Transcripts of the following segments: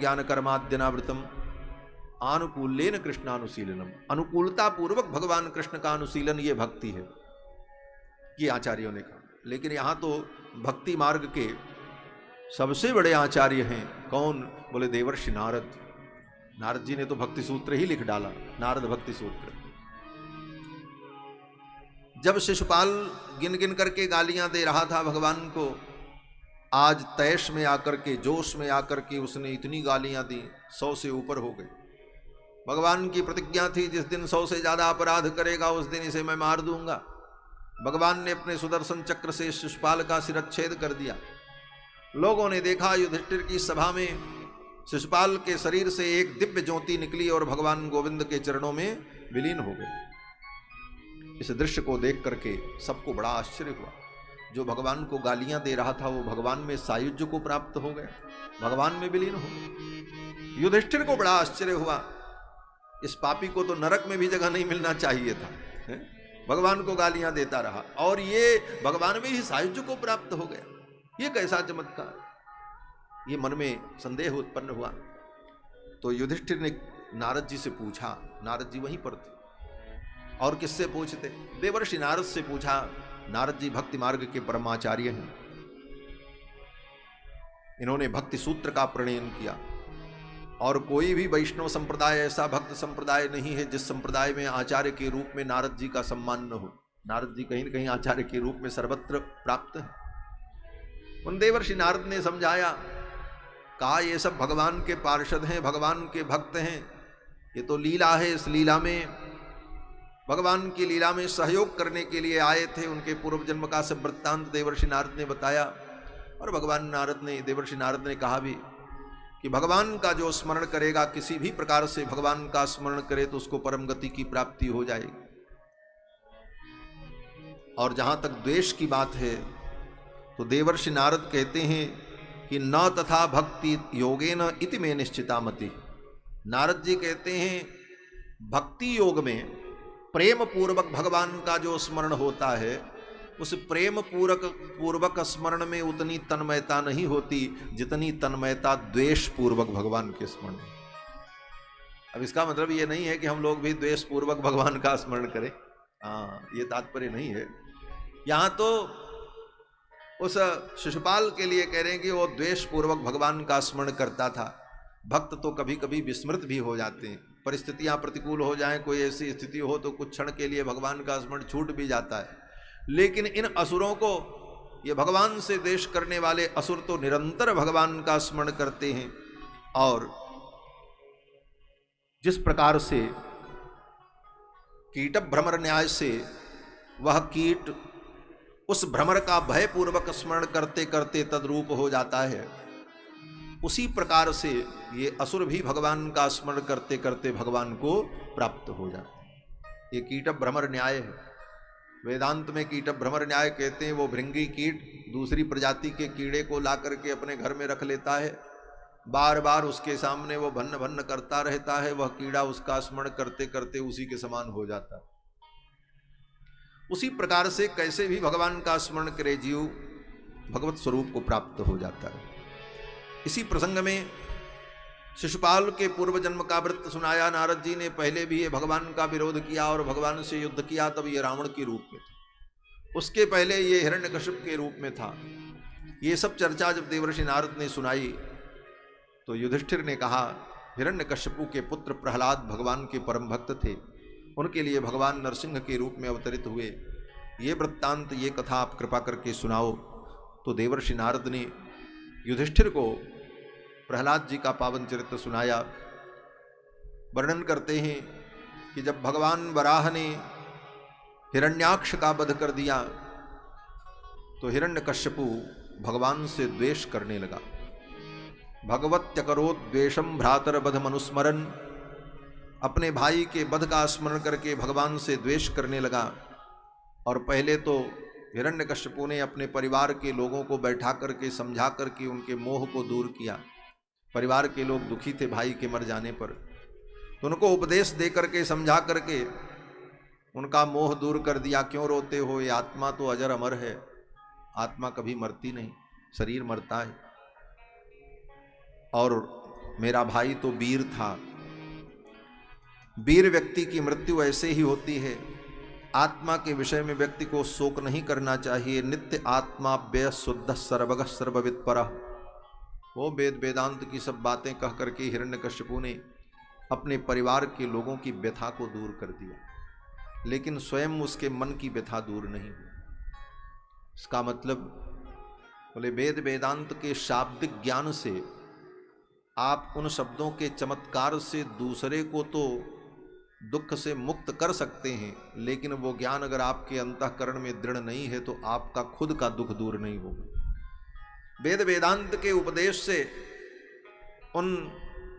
ज्ञान कर्माद्यनावृतम आनुकूल्येन कृष्णानुशीलनम। अनुकूलता पूर्वक भगवान कृष्ण का अनुशीलन ये भक्ति है, ये आचार्यों ने कहा। लेकिन यहाँ तो भक्ति मार्ग के सबसे बड़े आचार्य हैं कौन? बोले देवर्षि नारद। नारद जी ने तो भक्ति सूत्र ही लिख डाला, नारद भक्ति सूत्र। जब शिशुपाल गिन गिन करके गालियां दे रहा था भगवान को, आज तैश में आकर के, जोश में आकर के उसने इतनी गालियां दी, 100 से ऊपर हो गए। भगवान की प्रतिज्ञा थी जिस दिन 100 से ज्यादा अपराध करेगा उस दिन इसे मैं मार दूंगा। भगवान ने अपने सुदर्शन चक्र से शिशुपाल का सिरच्छेद कर दिया। लोगों ने देखा युधिष्ठिर की सभा में शिशुपाल के शरीर से एक दिव्य ज्योति निकली और भगवान गोविंद के चरणों में विलीन हो गई। इस दृश्य को देख करके सबको बड़ा आश्चर्य हुआ। जो भगवान को गालियां दे रहा था वो भगवान में सायुज्य को प्राप्त हो गया, भगवान में विलीन हो गया। युधिष्ठिर को बड़ा आश्चर्य हुआ, इस पापी को तो नरक में भी जगह नहीं मिलना चाहिए था, भगवान को गालियां देता रहा और ये भगवान में ही सायुज्य को प्राप्त हो गया। ये कैसा चमत्कार! ये मन में संदेह उत्पन्न हुआ। तो युधिष्ठिर ने नारद जी से पूछा, नारद जी वहीं पर थे। और किससे पूछते? देवर्षि नारद से पूछा। नारद जी भक्ति मार्ग के परमाचार्य हैं, इन्होंने भक्ति सूत्र का प्रणयन किया। और कोई भी वैष्णव संप्रदाय ऐसा भक्त संप्रदाय नहीं है जिस संप्रदाय में आचार्य के रूप में नारद जी का सम्मान न हो। नारद जी कहीं न कहीं आचार्य के रूप में सर्वत्र प्राप्त है। उन देवर्षि नारद ने समझाया, कहा ये सब भगवान के पार्षद हैं, भगवान के भक्त हैं, ये तो लीला है। इस लीला में भगवान की लीला में सहयोग करने के लिए आए थे। उनके पूर्व जन्म का सब वृत्तांत देवर्षि नारद ने बताया। और भगवान नारद ने, देवर्षि नारद ने कहा भी कि भगवान का जो स्मरण करेगा, किसी भी प्रकार से भगवान का स्मरण करे तो उसको परम गति की प्राप्ति हो जाएगी। और जहां तक द्वेष की बात है तो देवर्षि नारद कहते हैं कि न तथा भक्ति योगेन इति में निश्चिता मति। नारद जी कहते हैं भक्ति योग में प्रेम पूर्वक भगवान का जो स्मरण होता है उस प्रेम पूर्वक स्मरण में उतनी तन्मयता नहीं होती जितनी तन्मयता द्वेष पूर्वक भगवान के स्मरण में। अब इसका मतलब ये नहीं है कि हम लोग भी द्वेष पूर्वक भगवान का स्मरण करें, ये तात्पर्य नहीं है। यहाँ तो उस शिशुपाल के लिए कह रहे हैं कि वो द्वेष पूर्वक भगवान का स्मरण करता था। भक्त तो कभी कभी विस्मृत भी हो जाते हैं, परिस्थितियां प्रतिकूल हो जाएं, कोई ऐसी स्थिति हो तो कुछ क्षण के लिए भगवान का स्मरण छूट भी जाता है। लेकिन इन असुरों को, ये भगवान से द्वेष करने वाले असुर तो निरंतर भगवान का स्मरण करते हैं। और जिस प्रकार से कीट भ्रमर न्याय से वह कीट उस भ्रमर का भयपूर्वक स्मरण करते करते तद्रूप हो जाता है, उसी प्रकार से ये असुर भी भगवान का स्मरण करते करते भगवान को प्राप्त हो जाते हैं। ये कीट भ्रमर न्याय है। वेदांत में कीट भ्रमर न्याय कहते हैं वो भृंगी कीट दूसरी प्रजाति के कीड़े को ला करके अपने घर में रख लेता है, बार बार उसके सामने वो भन्न भन्न करता रहता है, वह कीड़ा उसका स्मरण करते करते उसी के समान हो जाता है। उसी प्रकार से कैसे भी भगवान का स्मरण करे जीव भगवत स्वरूप को प्राप्त हो जाता है। इसी प्रसंग में शिशुपाल के पूर्व जन्म का वृत्त सुनाया नारद जी ने। पहले भी ये भगवान का विरोध किया और भगवान से युद्ध किया, तब ये रावण के रूप में था। उसके पहले ये हिरण्यकश्यप के रूप में था। ये सब चर्चा जब देवर्षि नारद ने सुनाई तो युधिष्ठिर ने कहा, हिरण्यकश्यपु के पुत्र प्रहलाद भगवान के परम भक्त थे, उनके लिए भगवान नरसिंह के रूप में अवतरित हुए। ये वृत्तांत, ये कथा आप कृपा करके सुनाओ। तो देवर्षि नारद ने युधिष्ठिर को प्रहलाद जी का पावन चरित्र सुनाया। वर्णन करते हैं कि जब भगवान वराह ने हिरण्याक्ष का वध कर दिया तो हिरण्यकश्यपु भगवान से द्वेष करने लगा। भगवत्यकरोत् द्वेषम भ्रातर वध मनुस्मरन, अपने भाई के वध का स्मरण करके भगवान से द्वेष करने लगा। और पहले तो हिरण्यकश्यपु ने अपने परिवार के लोगों को बैठा करके समझा करके उनके मोह को दूर किया। परिवार के लोग दुखी थे भाई के मर जाने पर, तो उनको उपदेश दे करके समझा करके उनका मोह दूर कर दिया। क्यों रोते हो, ये आत्मा तो अजर अमर है, आत्मा कभी मरती नहीं, शरीर मरता है। और मेरा भाई तो वीर था। वीर व्यक्ति की मृत्यु ऐसे ही होती है। आत्मा के विषय में व्यक्ति को शोक नहीं करना चाहिए। नित्य आत्मा व्यय शुद्ध सर्वगः सर्वविद परः। वो वेद वेदांत की सब बातें कह करके हिरण्यकश्यपु ने अपने परिवार के लोगों की व्यथा को दूर कर दिया, लेकिन स्वयं उसके मन की व्यथा दूर नहीं हुई। इसका मतलब बोले वेद वेदांत के शाब्दिक ज्ञान से आप उन शब्दों के चमत्कार से दूसरे को तो दुख से मुक्त कर सकते हैं, लेकिन वो ज्ञान अगर आपके अंतःकरण में दृढ़ नहीं है तो आपका खुद का दुख दूर नहीं होगा। वेद वेदांत के उपदेश से, उन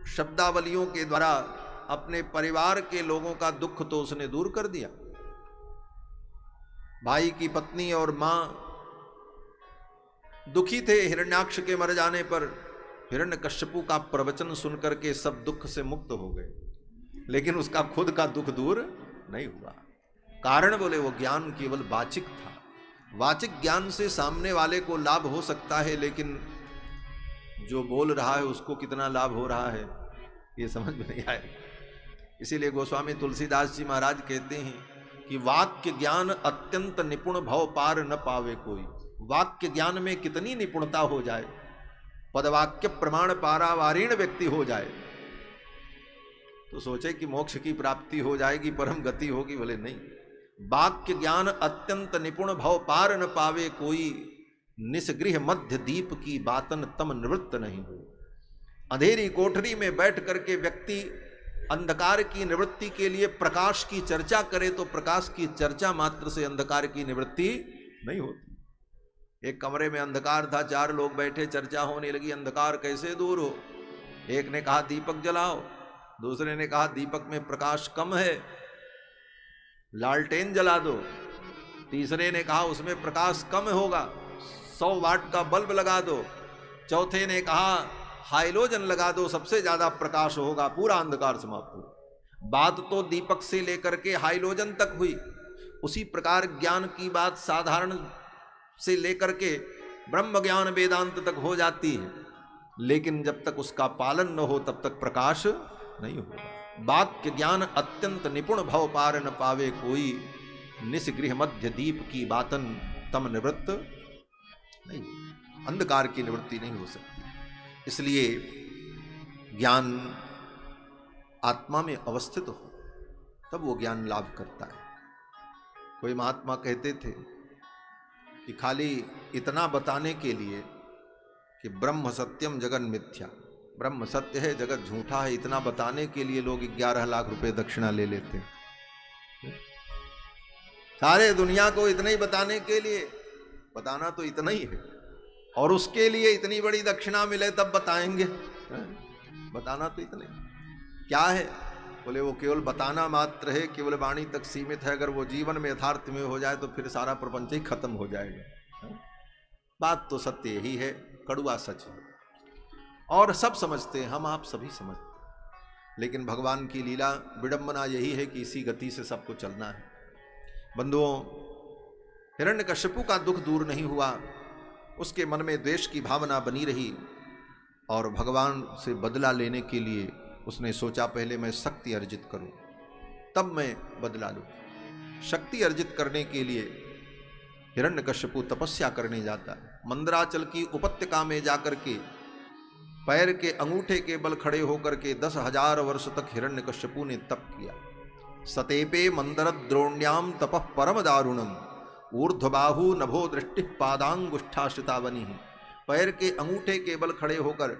शब्दावलियों के द्वारा अपने परिवार के लोगों का दुख तो उसने दूर कर दिया। भाई की पत्नी और मां दुखी थे हिरण्याक्ष के मर जाने पर। हिरण्यकश्यपु का प्रवचन सुनकर के सब दुख से मुक्त हो गए, लेकिन उसका खुद का दुख दूर नहीं हुआ। कारण बोले वो ज्ञान केवल वाचिक था। वाचिक ज्ञान से सामने वाले को लाभ हो सकता है, लेकिन जो बोल रहा है उसको कितना लाभ हो रहा है ये समझ में नहीं आए। इसीलिए गोस्वामी तुलसीदास जी महाराज कहते हैं कि वाक्य ज्ञान अत्यंत निपुण भव पार न पावे कोई। वाक्य ज्ञान में कितनी निपुणता हो जाए, पदवाक्य प्रमाण पारावारीण व्यक्ति हो जाए तो सोचे कि मोक्ष की प्राप्ति हो जाएगी, परम गति होगी। बोले नहीं, वाक्य ज्ञान अत्यंत निपुण भव पार न पावे कोई। निस्गृह मध्य दीप की बातन तम निवृत्त नहीं हो। अंधेरी कोठरी में बैठ करके व्यक्ति अंधकार की निवृत्ति के लिए प्रकाश की चर्चा करे तो प्रकाश की चर्चा मात्र से अंधकार की निवृत्ति नहीं होती। एक कमरे में अंधकार था, 4 लोग बैठे, चर्चा होने लगी, अंधकार कैसे दूर हो। एक ने कहा दीपक जलाओ, दूसरे ने कहा दीपक में प्रकाश कम है, लालटेन जला दो, तीसरे ने कहा उसमें प्रकाश कम होगा, 100 वाट का बल्ब लगा दो, चौथे ने कहा हाइलोजन लगा दो, सबसे ज्यादा प्रकाश होगा, पूरा अंधकार समाप्त हो। बात तो दीपक से लेकर के हाइलोजन तक हुई। उसी प्रकार ज्ञान की बात साधारण से लेकर के ब्रह्म ज्ञान वेदांत तक हो जाती है, लेकिन जब तक उसका पालन न हो तब तक प्रकाश नहीं होगा। वाक्य ज्ञान अत्यंत निपुण भव पार न पावे कोई। निस्गृह मध्य दीप की बातन तम निवृत्त नहीं, अंधकार की निवृत्ति नहीं हो सकती। इसलिए ज्ञान आत्मा में अवस्थित हो तब वो ज्ञान लाभ करता है। कोई महात्मा कहते थे कि खाली इतना बताने के लिए कि ब्रह्म सत्यम जगन मिथ्या, ब्रह्म सत्य है जगत झूठा है, इतना बताने के लिए लोग 11 लाख रुपए दक्षिणा ले लेते हैं। सारे दुनिया को इतना ही बताने के लिए, बताना तो इतना ही है और उसके लिए इतनी बड़ी दक्षिणा मिले तब बताएंगे। बताना तो इतना ही क्या है। बोले वो केवल बताना मात्र है, केवल वाणी तक सीमित है। अगर वो जीवन में यथार्थ में हो जाए तो फिर सारा प्रपंच ही खत्म हो जाएगा। बात तो सत्य ही है, कड़वा सच है और सब समझते हैं, हम आप सभी समझते हैं। लेकिन भगवान की लीला विडंबना यही है कि इसी गति से सबको चलना है। बंधुओं, हिरण्यकश्यपु का दुख दूर नहीं हुआ, उसके मन में द्वेष की भावना बनी रही और भगवान से बदला लेने के लिए उसने सोचा पहले मैं शक्ति अर्जित करूं तब मैं बदला लूं। शक्ति अर्जित करने के लिए हिरण्यकश्यपु तपस्या करने जाता है। मंदराचल की उपत्यका में जाकर के पैर के अंगूठे के बल खड़े होकर के 10,000 वर्ष तक हिरण्यकश्यपु ने तप किया। सतेपे मंदर द्रोण्याम तपः परम दारुणम ऊर्ध्वबाहु नभो दृष्टि पादांगुष्ठाश्रितावनी। पैर के अंगूठे के बल खड़े होकर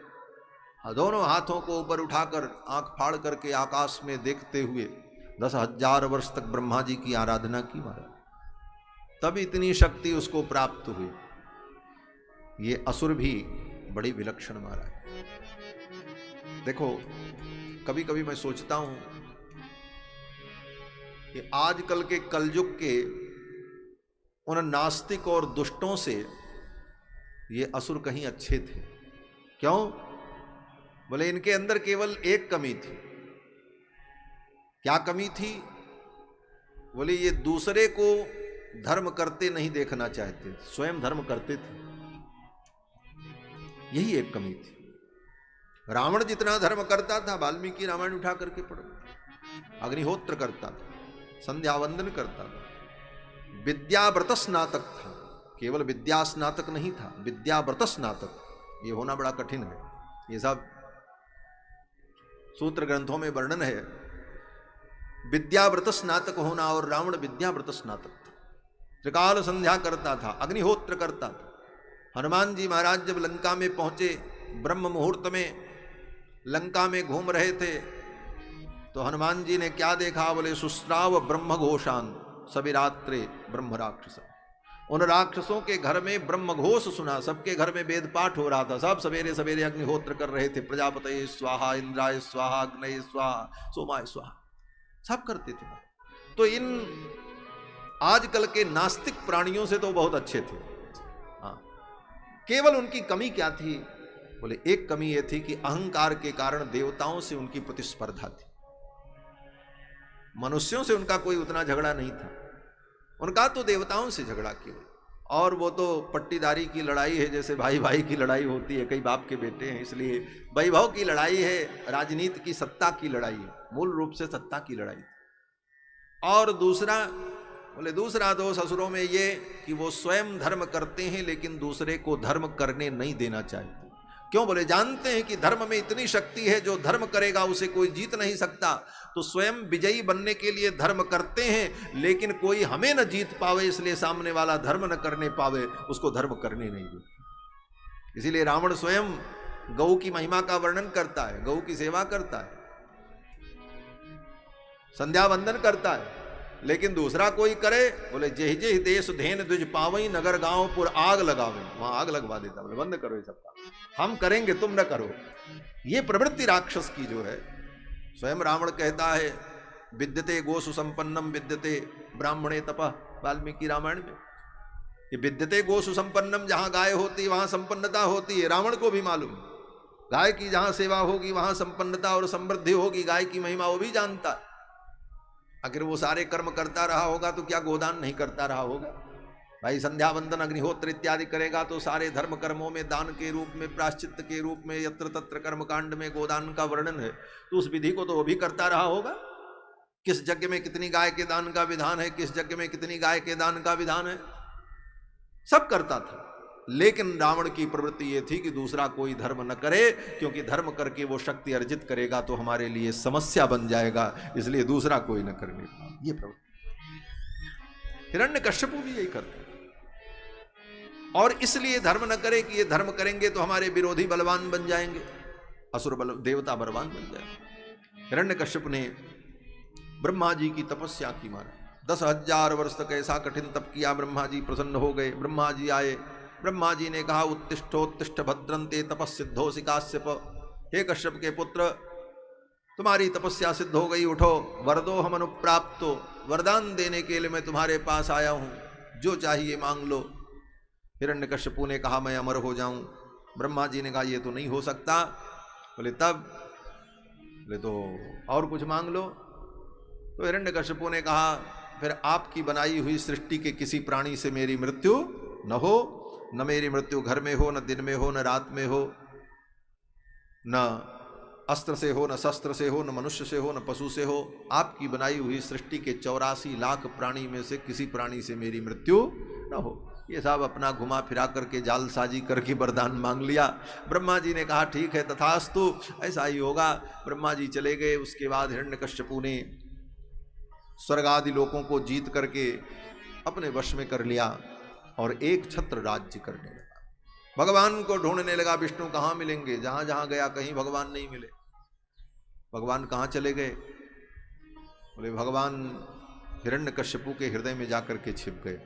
दोनों हाथों को ऊपर उठाकर आंख फाड़ करके आकाश में देखते हुए 10,000 वर्ष तक ब्रह्मा जी की आराधना की महाराज। तब इतनी शक्ति उसको प्राप्त हुई। ये असुर भी बड़ी विलक्षण महाराज। देखो कभी कभी मैं सोचता हूं कि आजकल के कलयुग के उन नास्तिक और दुष्टों से ये असुर कहीं अच्छे थे। क्यों? बोले इनके अंदर केवल एक कमी थी। क्या कमी थी? बोले ये दूसरे को धर्म करते नहीं देखना चाहते, स्वयं धर्म करते थे। यही एक कमी थी। रावण जितना धर्म करता था, वाल्मीकि रामायण उठा करके पढ़ो, अग्निहोत्र करता था, संध्या वंदन करता था, विद्याव्रत स्नातक था, केवल विद्या स्नातक नहीं था, विद्याव्रत स्नातक, ये होना बड़ा कठिन है। ये सब सूत्र ग्रंथों में वर्णन है। विद्याव्रत स्नातक होना, और रावण विद्याव्रत स्नातक था, त्रिकाल संध्या करता था, अग्निहोत्र करता था। हनुमान जी महाराज जब लंका में पहुंचे, ब्रह्म मुहूर्त में लंका में घूम रहे थे, तो हनुमान जी ने क्या देखा? बोले सुस्राव ब्रह्म घोषान सविरात्रे ब्रह्म राक्षस। उन राक्षसों के घर में ब्रह्म घोष सुना, सबके घर में वेद पाठ हो रहा था, सब सवेरे सवेरे अग्निहोत्र कर रहे थे, प्रजापतये स्वाहा, इंद्राय स्वाहा, अग्नये स्वाहा, सोमाय स्वाहा, सब करते थे। तो इन आजकल के नास्तिक प्राणियों से तो बहुत अच्छे थे। हाँ, केवल उनकी कमी क्या थी? बोले एक कमी यह थी कि अहंकार के कारण देवताओं से उनकी प्रतिस्पर्धा थी। मनुष्यों से उनका कोई उतना झगड़ा नहीं था, उनका तो देवताओं से झगड़ा केवल, और वो तो पट्टीदारी की लड़ाई है, जैसे भाई भाई की लड़ाई होती है, कई बाप के बेटे हैं, इसलिए वैभव की लड़ाई है, राजनीति की, सत्ता की लड़ाई है, मूल रूप से सत्ता की लड़ाई। और दूसरा, बोले दूसरा दोष असुरों में ये कि वो स्वयं धर्म करते हैं लेकिन दूसरे को धर्म करने नहीं देना चाहते। क्यों? बोले जानते हैं कि धर्म में इतनी शक्ति है, जो धर्म करेगा उसे कोई जीत नहीं सकता, तो स्वयं विजयी बनने के लिए धर्म करते हैं, लेकिन कोई हमें न जीत पावे, इसलिए सामने वाला धर्म न करने पावे, उसको धर्म करने नहीं देते। इसीलिए रावण स्वयं गौ की महिमा का वर्णन करता है, गौ की सेवा करता है, संध्या वंदन करता है, लेकिन दूसरा कोई करे, बोले जेहि जेहि देश धेन द्विज पावई, नगर गांव पुर आग लगावे, वहां आग लगवा देता। बोले बंद करो ये सब, हम करेंगे तुम न करो। ये प्रवृत्ति राक्षस की जो है, स्वयं रावण कहता है विद्यते गोसु संपन्नम विद्यते ब्राह्मणे तपः, वाल्मीकि रामायण में। ये विद्यते गोसु संपन्नम, जहां गाय होती वहां संपन्नता होती है, रावण को भी मालूम। गाय की जहां सेवा होगी वहां संपन्नता और समृद्धि होगी, गाय की महिमा वो भी जानता है। अगर वो सारे कर्म करता रहा होगा तो क्या गोदान नहीं करता रहा होगा? भाई संध्या वंदन अग्निहोत्र इत्यादि करेगा तो सारे धर्म कर्मों में दान के रूप में, प्रायश्चित के रूप में, यत्र तत्र कर्मकांड में गोदान का वर्णन है, तो उस विधि को तो वो भी करता रहा होगा। किस यज्ञ में कितनी गाय के दान का विधान है, किस यज्ञ में कितनी गाय के दान का विधान है, सब करता था। लेकिन रावण की प्रवृत्ति ये थी कि दूसरा कोई धर्म न करे, क्योंकि धर्म करके वो शक्ति अर्जित करेगा तो हमारे लिए समस्या बन जाएगा, इसलिए दूसरा कोई न करने पाए, ये प्रवृत्ति। हिरण्यकश्यप भी यही करते, और इसलिए धर्म न करे कि ये धर्म करेंगे तो हमारे विरोधी बलवान बन जाएंगे, असुर बल देवता बलवान बन जाएंगे। हिरण्यकश्यप ने ब्रह्मा जी की तपस्या की, मारा 10,000 वर्ष तक ऐसा कठिन तप किया, ब्रह्मा जी प्रसन्न हो गए। ब्रह्मा जी आए, ब्रह्मा जी ने कहा उत्तिष्ठोत्तिष्ठ भद्रंते तपस्सिद्धोऽसि काश्यप, हे कश्यप के पुत्र तुम्हारी तपस्या सिद्ध हो गई, उठो, वरदो हम अनुप्राप्तो, वरदान देने के लिए मैं तुम्हारे पास आया हूँ, जो चाहिए मांग लो। हिरण्यकश्यपु ने कहा मैं अमर हो जाऊं। ब्रह्मा जी ने कहा ये तो नहीं हो सकता। बोले तब? बोले तो और कुछ मांग लो। तो हिरण्यकश्यपु ने कहा फिर आपकी बनाई हुई सृष्टि के किसी प्राणी से मेरी मृत्यु न हो, न मेरी मृत्यु घर में हो, न दिन में हो, न रात में हो, न अस्त्र से हो, न शस्त्र से हो, न मनुष्य से हो, न पशु से हो। आपकी बनाई हुई सृष्टि के 84 लाख प्राणी में से किसी प्राणी से मेरी मृत्यु न हो। ये सब अपना घुमा फिरा करके जालसाजी करके वरदान मांग लिया। ब्रह्मा जी ने कहा ठीक है तथास्तु, ऐसा ही होगा। ब्रह्मा जी चले गए। उसके बाद हिरण्यकश्यपु ने स्वर्ग आदि लोकों को जीत करके अपने वश में कर लिया और एक छत्र राज्य करने लगा। भगवान को ढूंढने लगा, विष्णु कहाँ मिलेंगे। जहां जहां गया कहीं भगवान नहीं मिले। भगवान कहाँ चले गए? बोले भगवान हिरण्यकश्यपु के हृदय में जाकर के छिप गए।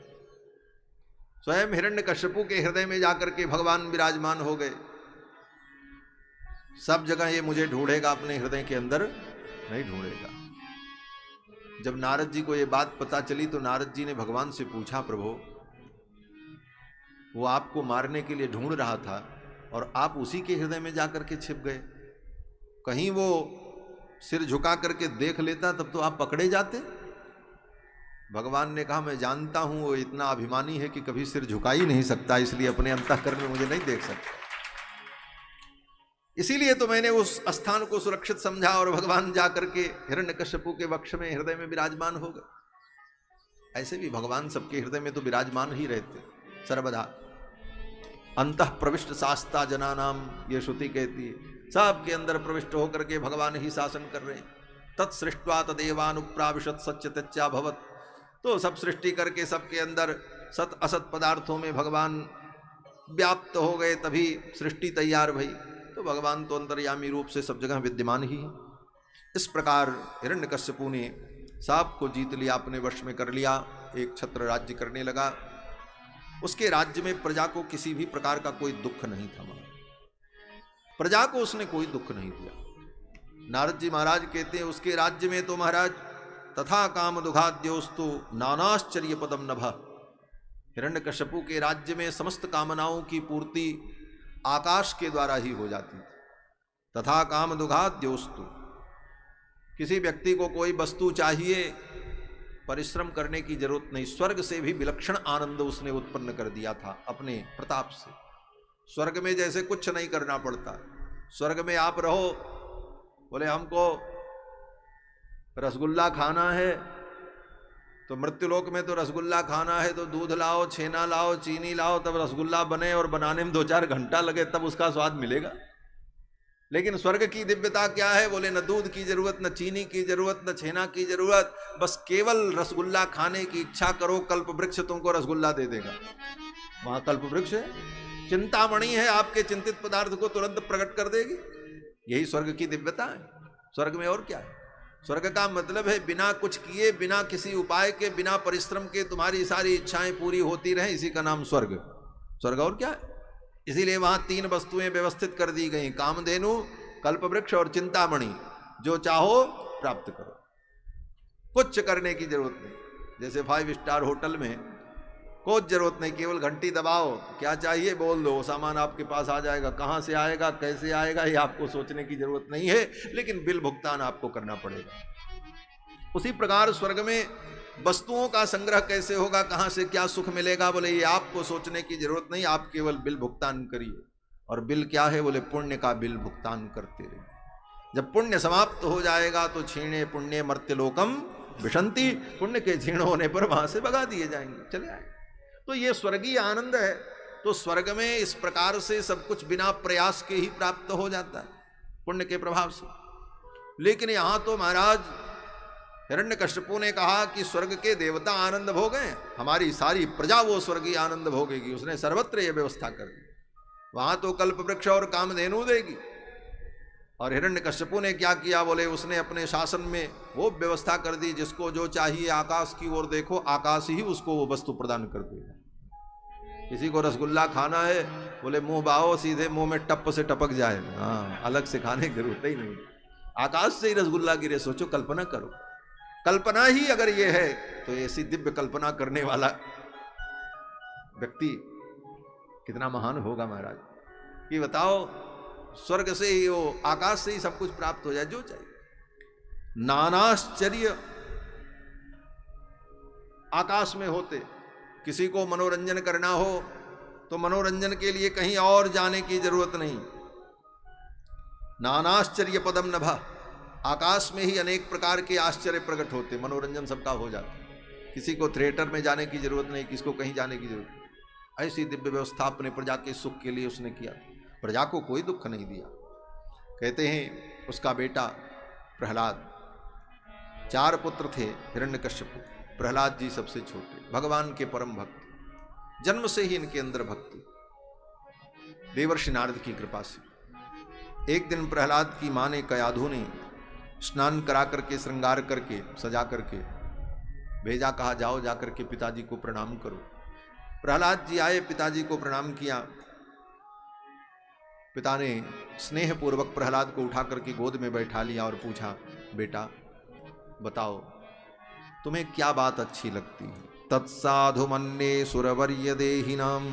स्वयं हिरण्यकश्यपु के हृदय में जाकर के भगवान विराजमान हो गए। सब जगह ये मुझे ढूंढेगा, अपने हृदय के अंदर नहीं ढूंढेगा। जब नारद जी को ये बात पता चली तो नारद जी ने भगवान से पूछा, प्रभु वो आपको मारने के लिए ढूंढ रहा था और आप उसी के हृदय में जाकर के छिप गए। कहीं वो सिर झुका करके देख लेता तब तो आप पकड़े जाते। भगवान ने कहा मैं जानता हूं वो इतना अभिमानी है कि कभी सिर झुका ही नहीं सकता, इसलिए अपने अंतःकरण में मुझे नहीं देख सकता। इसीलिए तो मैंने उस स्थान को सुरक्षित समझा और भगवान जाकर के हिरण्यकश्यपु के वक्ष में हृदय में विराजमान हो गए। ऐसे भी भगवान सबके हृदय में तो विराजमान ही रहते सर्वदा। अंतः प्रविष्ट शास्ता जना नाम, ये श्रुति कहती है, सबके अंदर प्रविष्ट होकर के भगवान ही शासन कर रहे हैं। तत्सृष्ट्वा तदेवानुप्राविशत सत्य तच्चा भवत, तो सब सृष्टि करके सबके अंदर सत असत पदार्थों में भगवान व्याप्त हो गए, तभी सृष्टि तैयार भई। तो भगवान तो अंतर्यामी रूप से सब जगह विद्यमान ही है। इस प्रकार हिरण्यकश्यपु ने सांप को जीत लिया, अपने वश में कर लिया, एक छत्र राज्य करने लगा। उसके राज्य में प्रजा को किसी भी प्रकार का कोई दुख नहीं था। प्रजा को उसने कोई दुख नहीं दिया। नारद जी महाराज कहते हैं उसके राज्य में तो महाराज तथा काम दुघाद्योस्तु नानाश्चर्य पदम नभ, हिरण्यकश्यपु के राज्य में समस्त कामनाओं की पूर्ति आकाश के द्वारा ही हो जाती थी। तथा काम दुघाद्योस्तु, किसी व्यक्ति को कोई वस्तु चाहिए, परिश्रम करने की जरूरत नहीं। स्वर्ग से भी विलक्षण आनंद उसने उत्पन्न कर दिया था अपने प्रताप से। स्वर्ग में जैसे कुछ नहीं करना पड़ता। स्वर्ग में आप रहो, बोले हमको रसगुल्ला खाना है, तो मृत्युलोक में तो रसगुल्ला खाना है तो दूध लाओ, छेना लाओ, चीनी लाओ, तब रसगुल्ला बने और बनाने में 2-4 घंटा लगे, तब उसका स्वाद मिलेगा। लेकिन स्वर्ग की दिव्यता क्या है? बोले न दूध की जरूरत, न चीनी की जरूरत, न छेना की जरूरत, बस केवल रसगुल्ला खाने की इच्छा करो, कल्प वृक्ष तुमको रसगुल्ला दे देगा। वहां कल्प वृक्ष है, चिंतामणि है, आपके चिंतित पदार्थ को तुरंत प्रकट कर देगी। यही स्वर्ग की दिव्यता है। स्वर्ग में और क्या है? स्वर्ग का मतलब है बिना कुछ किए, बिना किसी उपाय के, बिना परिश्रम के तुम्हारी सारी इच्छाएं पूरी होती रहे, इसी का नाम स्वर्ग। स्वर्ग और क्या है? इसीलिए वहां 3 वस्तुएं व्यवस्थित कर दी गई, कामधेनु, कल्पवृक्ष और चिंतामणि। जो चाहो प्राप्त करो, कुछ करने की जरूरत नहीं। जैसे 5 स्टार होटल में कोई जरूरत नहीं, केवल घंटी दबाओ, क्या चाहिए बोल दो, सामान आपके पास आ जाएगा। कहाँ से आएगा, कैसे आएगा, ये आपको सोचने की जरूरत नहीं है, लेकिन बिल भुगतान आपको करना पड़ेगा। उसी प्रकार स्वर्ग में वस्तुओं का संग्रह कैसे होगा, कहाँ से क्या सुख मिलेगा, बोले ये आपको सोचने की जरूरत नहीं, आप केवल बिल भुगतान करिए। और बिल क्या है? बोले पुण्य का बिल भुगतान करते रहिए। जब पुण्य समाप्त हो जाएगा तो क्षीणे पुण्य मर्त्यलोकम विशंति, पुण्य के क्षीण होने पर वहां से भगा दिए जाएंगे, चले आएंगे। तो ये स्वर्गीय आनंद है। तो स्वर्ग में इस प्रकार से सब कुछ बिना प्रयास के ही प्राप्त हो जाता है, पुण्य के प्रभाव से। लेकिन यहां तो महाराज हिरण्यकश्यपु ने कहा कि स्वर्ग के देवता आनंद भोगें, हमारी सारी प्रजा वो स्वर्गीय आनंद भोगेगी। उसने सर्वत्र ये व्यवस्था कर दी। वहां तो कल्प वृक्ष और कामधेनु देगी। और हिरण्यकश्यपु ने क्या किया? बोले उसने अपने शासन में वो व्यवस्था कर दी, जिसको जो चाहिए आकाश की ओर देखो, आकाश ही उसको वो वस्तु प्रदान कर देगा। किसी को रसगुल्ला खाना है, बोले मुंह बाओ, सीधे मुंह में टप से टपक जाए। हाँ, अलग से खाने की जरूरत ही नहीं, आकाश से ही रसगुल्ला गिरे। सोचो, कल्पना करो, कल्पना ही अगर ये है तो ऐसी दिव्य कल्पना करने वाला व्यक्ति कितना महान होगा महाराज। कि बताओ, स्वर्ग से ही, वो आकाश से ही सब कुछ प्राप्त हो जाए, जो चाहिए। नानाश्चर्य आकाश में होते। किसी को मनोरंजन करना हो तो मनोरंजन के लिए कहीं और जाने की जरूरत नहीं। नानाश्चर्य पदम नभा, आकाश में ही अनेक प्रकार के आश्चर्य प्रकट होते, मनोरंजन सबका हो जाता। किसी को थिएटर में जाने की जरूरत नहीं, किसी को कहीं जाने की जरूरत नहीं। ऐसी दिव्य व्यवस्था अपने प्रजा के सुख के लिए उसने किया। प्रजा को कोई दुख नहीं दिया। कहते हैं उसका बेटा प्रहलाद, 4 पुत्र थे हिरण्यकश्यप, प्रहलाद जी सबसे छोटे, भगवान के परम भक्त, जन्म से ही इनके अंदर भक्ति, देवर्षि नारद की कृपा से। एक दिन प्रहलाद की मां ने, कयाधु ने स्नान करा करके, श्रृंगार करके, सजा करके भेजा। कहा जाओ जाकर के पिताजी को प्रणाम करो। प्रहलाद जी आए, पिताजी को प्रणाम किया। पिता ने स्नेह पूर्वक प्रहलाद को उठा करके गोद में बैठा लिया और पूछा, बेटा बताओ तुम्हें क्या बात अच्छी लगती है? तत्साधु मन्ये सुरवर्य देहिनाम।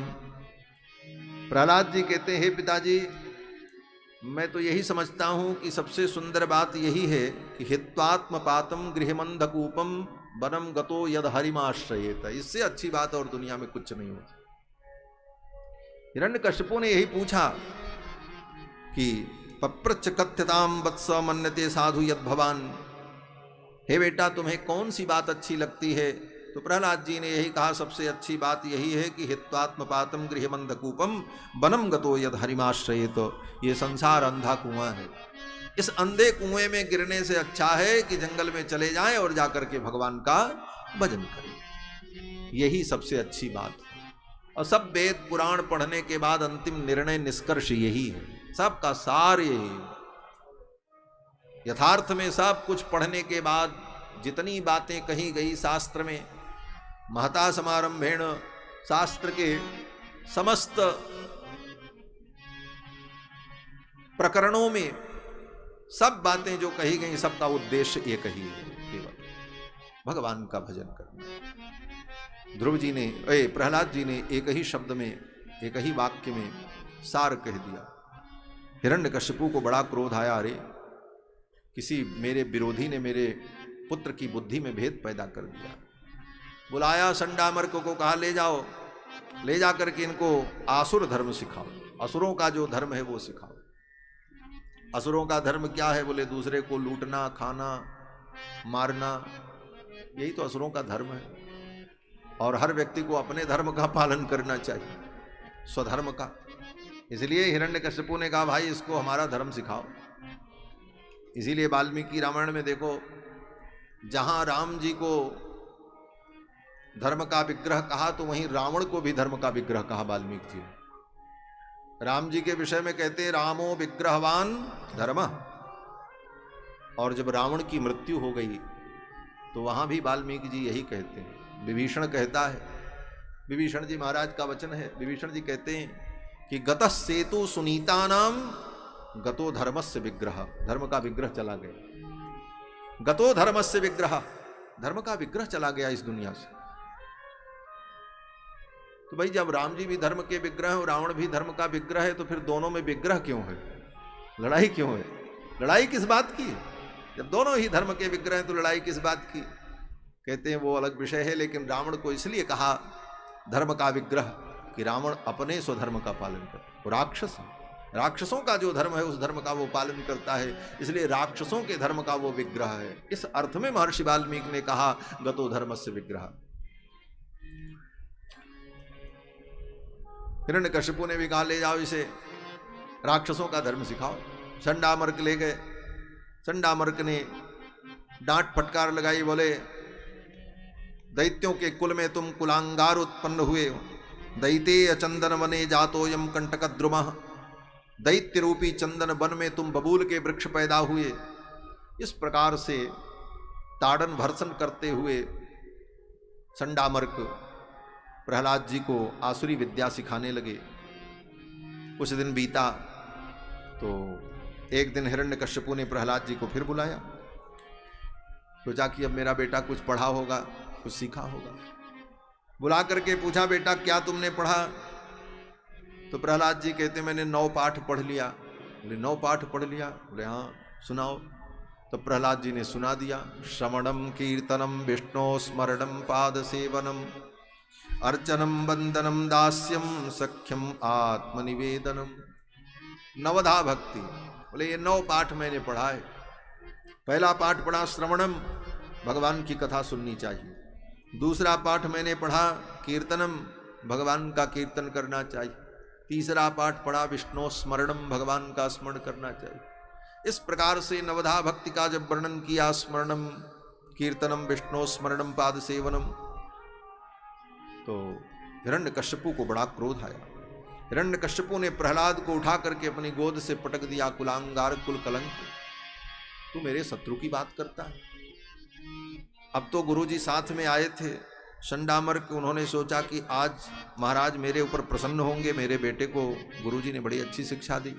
प्रहलाद जी कहते हैं, हे पिताजी, मैं तो यही समझता हूं कि सबसे सुंदर बात यही है कि हित्वात्म पातम गृहमंधकूपम वनम गतो यद हरिमाश्रयेत। इससे अच्छी बात और दुनिया में कुछ नहीं होती। हिरण्यकश्यपु ने यही पूछा कि पप्रच्छ कथ्यताम वत्स मन्यते साधु यद भवान। हे बेटा तुम्हें कौन सी बात अच्छी लगती है? तो प्रहलाद जी ने यही कहा, सबसे अच्छी बात यही है कि हित्वात्मपातम गृहमंदकूपम वनम गतो यद हरिमाश्रयेत। तो ये संसार अंधा कुआं है, इस अंधे कुएं में गिरने से अच्छा है कि जंगल में चले जाएं और जाकर के भगवान का भजन करें। यही सबसे अच्छी बात है। और सब वेद पुराण पढ़ने के बाद अंतिम निर्णय निष्कर्ष यही है, सबका सार यही है। यथार्थ में सब कुछ पढ़ने के बाद जितनी बातें कही गई शास्त्र में, महता समारंभेण, शास्त्र के समस्त प्रकरणों में सब बातें जो कही गई, सबका उद्देश्य एक ही है, केवल भगवान का भजन करना। ध्रुव जी ने, प्रहलाद जी ने एक ही शब्द में, एक ही वाक्य में सार कह दिया। हिरण्यकशिपु को बड़ा क्रोध आया, अरे किसी मेरे विरोधी ने मेरे पुत्र की बुद्धि में भेद पैदा कर दिया। बुलाया संडामर्क को, कहा ले जाओ, ले जाकर के इनको आसुर धर्म सिखाओ, असुरों का जो धर्म है वो सिखाओ। असुरों का धर्म क्या है? बोले दूसरे को लूटना, खाना, मारना, यही तो असुरों का धर्म है। और हर व्यक्ति को अपने धर्म का पालन करना चाहिए, स्वधर्म का। इसलिए हिरण्यकशिपु ने कहा भाई इसको हमारा धर्म सिखाओ। इसीलिए वाल्मीकि रामायण में देखो, जहां राम जी को धर्म का विग्रह कहा तो वहीं रावण को भी धर्म का विग्रह कहा वाल्मीकि जी। राम जी के विषय में कहते रामो विग्रहवान धर्म। और जब रावण की मृत्यु हो गई तो वहां भी वाल्मीकि जी यही कहते हैं। विभीषण कहता है, विभीषण जी महाराज का वचन है, विभीषण जी कहते हैं कि गतः सेतु सुनीता नाम गतो धर्मस्य विग्रह। धर्म का विग्रह चला गया, गतो धर्मस्य विग्रह, धर्म का विग्रह चला गया इस दुनिया से। तो भाई जब राम जी भी धर्म के विग्रह है और रावण भी धर्म का विग्रह है, तो फिर दोनों में विग्रह क्यों है, लड़ाई क्यों है? लड़ाई किस बात की? जब दोनों ही धर्म के विग्रह हैं तो लड़ाई किस बात की? कहते हैं वो अलग विषय है, लेकिन रावण को इसलिए कहा धर्म का विग्रह कि रावण अपने स्वधर्म का पालन करता। वो राक्षस है, राक्षसों का जो धर्म है उस धर्म का वो पालन करता है, इसलिए राक्षसों के धर्म का वो विग्रह है। इस अर्थ में महर्षि वाल्मीकि ने कहा गतो धर्मस्य विग्रह। हिरण्यकशिपु ने भी कहा ले जाओ इसे, राक्षसों का धर्म सिखाओ। संडामर्क ले गए। संडामर्क ने डांट फटकार लगाई, बोले दैत्यों के कुल में तुम कुलांगार उत्पन्न हुए, दैते अचंदन वने जातोयम कंटकद्रुमः। दैत्य रूपी चंदन वन में तुम बबूल के वृक्ष पैदा हुए। इस प्रकार से ताड़न भर्सन करते हुए संडामर्क प्रहलाद जी को आसुरी विद्या सिखाने लगे। कुछ दिन बीता तो एक दिन हिरण्यकश्यपु ने प्रहलाद जी को फिर बुलाया। सोचा कि अब मेरा बेटा कुछ पढ़ा होगा, कुछ सीखा होगा। बुला करके पूछा बेटा क्या तुमने पढ़ा? तो प्रहलाद जी कहते मैंने 9 पाठ पढ़ लिया। बोले 9 पाठ पढ़ लिया? बोले हाँ सुनाओ। तो प्रहलाद जी ने सुना दिया। श्रवणम कीर्तनम विष्णु स्मरणम पाद सेवनम अर्चनम वंदनम दास्यम सख्यम आत्मनिवेदनम। नवधा भक्ति। बोले ये 9 पाठ मैंने पढ़ा है। पहला पाठ पढ़ा श्रवणम, भगवान की कथा सुननी चाहिए। दूसरा पाठ मैंने पढ़ा कीर्तनम, भगवान का कीर्तन करना चाहिए। तीसरा पाठ पढ़ा विष्णु स्मरणम, भगवान का स्मरण करना चाहिए। इस प्रकार से नवधा भक्ति का जब वर्णन किया, स्मरणम कीर्तनम विष्णु स्मरणम पाद सेवनम, तो हिरण्यकश्यपु को बड़ा क्रोध आया। हिरण्यकश्यपु ने प्रहलाद को उठा करके अपनी गोद से पटक दिया। कुलांगार कुल कलंक, तू मेरे शत्रु की बात करता है। अब तो गुरुजी साथ में आए थे संडामर्क, उन्होंने सोचा कि आज महाराज मेरे ऊपर प्रसन्न होंगे, मेरे बेटे को गुरुजी ने बड़ी अच्छी शिक्षा दी।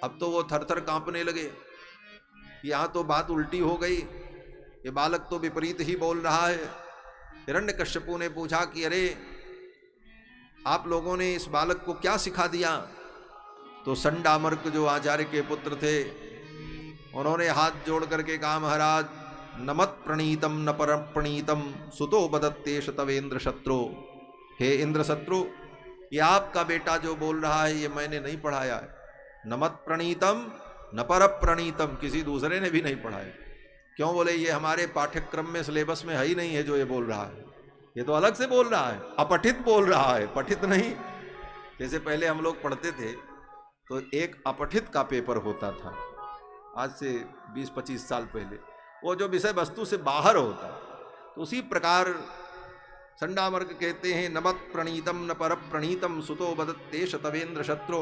अब तो वो थरथर कांपने लगे कि यहाँ तो बात उल्टी हो गई, ये बालक तो विपरीत ही बोल रहा है। हिरण्यकश्यपु ने पूछा कि अरे आप लोगों ने इस बालक को क्या सिखा दिया? तो संडामर्क जो आचार्य के पुत्र थे, उन्होंने हाथ जोड़ करके कहा महाराज नमत प्रणीतम न पर प्रणीतम सुतो बदत्तेश तवेन्द्र शत्रु। हे इंद्र शत्रु, ये आपका बेटा जो बोल रहा है ये मैंने नहीं पढ़ाया है। नमत प्रणीतम न पर प्रणीतम, किसी दूसरे ने भी नहीं पढ़ा है। क्यों? बोले ये हमारे पाठ्यक्रम में, सिलेबस में है ही नहीं है जो ये बोल रहा है, ये तो अलग से बोल रहा है, अपठित बोल रहा है, पठित नहीं। जैसे पहले हम लोग पढ़ते थे तो एक अपठित का पेपर होता था, आज से 20-25 साल पहले, वो जो विषय वस्तु से बाहर होता, तो उसी प्रकार संडामर्क कहते हैं नमत प्रणीतम न पर प्रणीतम सुतो बदत्ते शतवेंद्र शत्रु।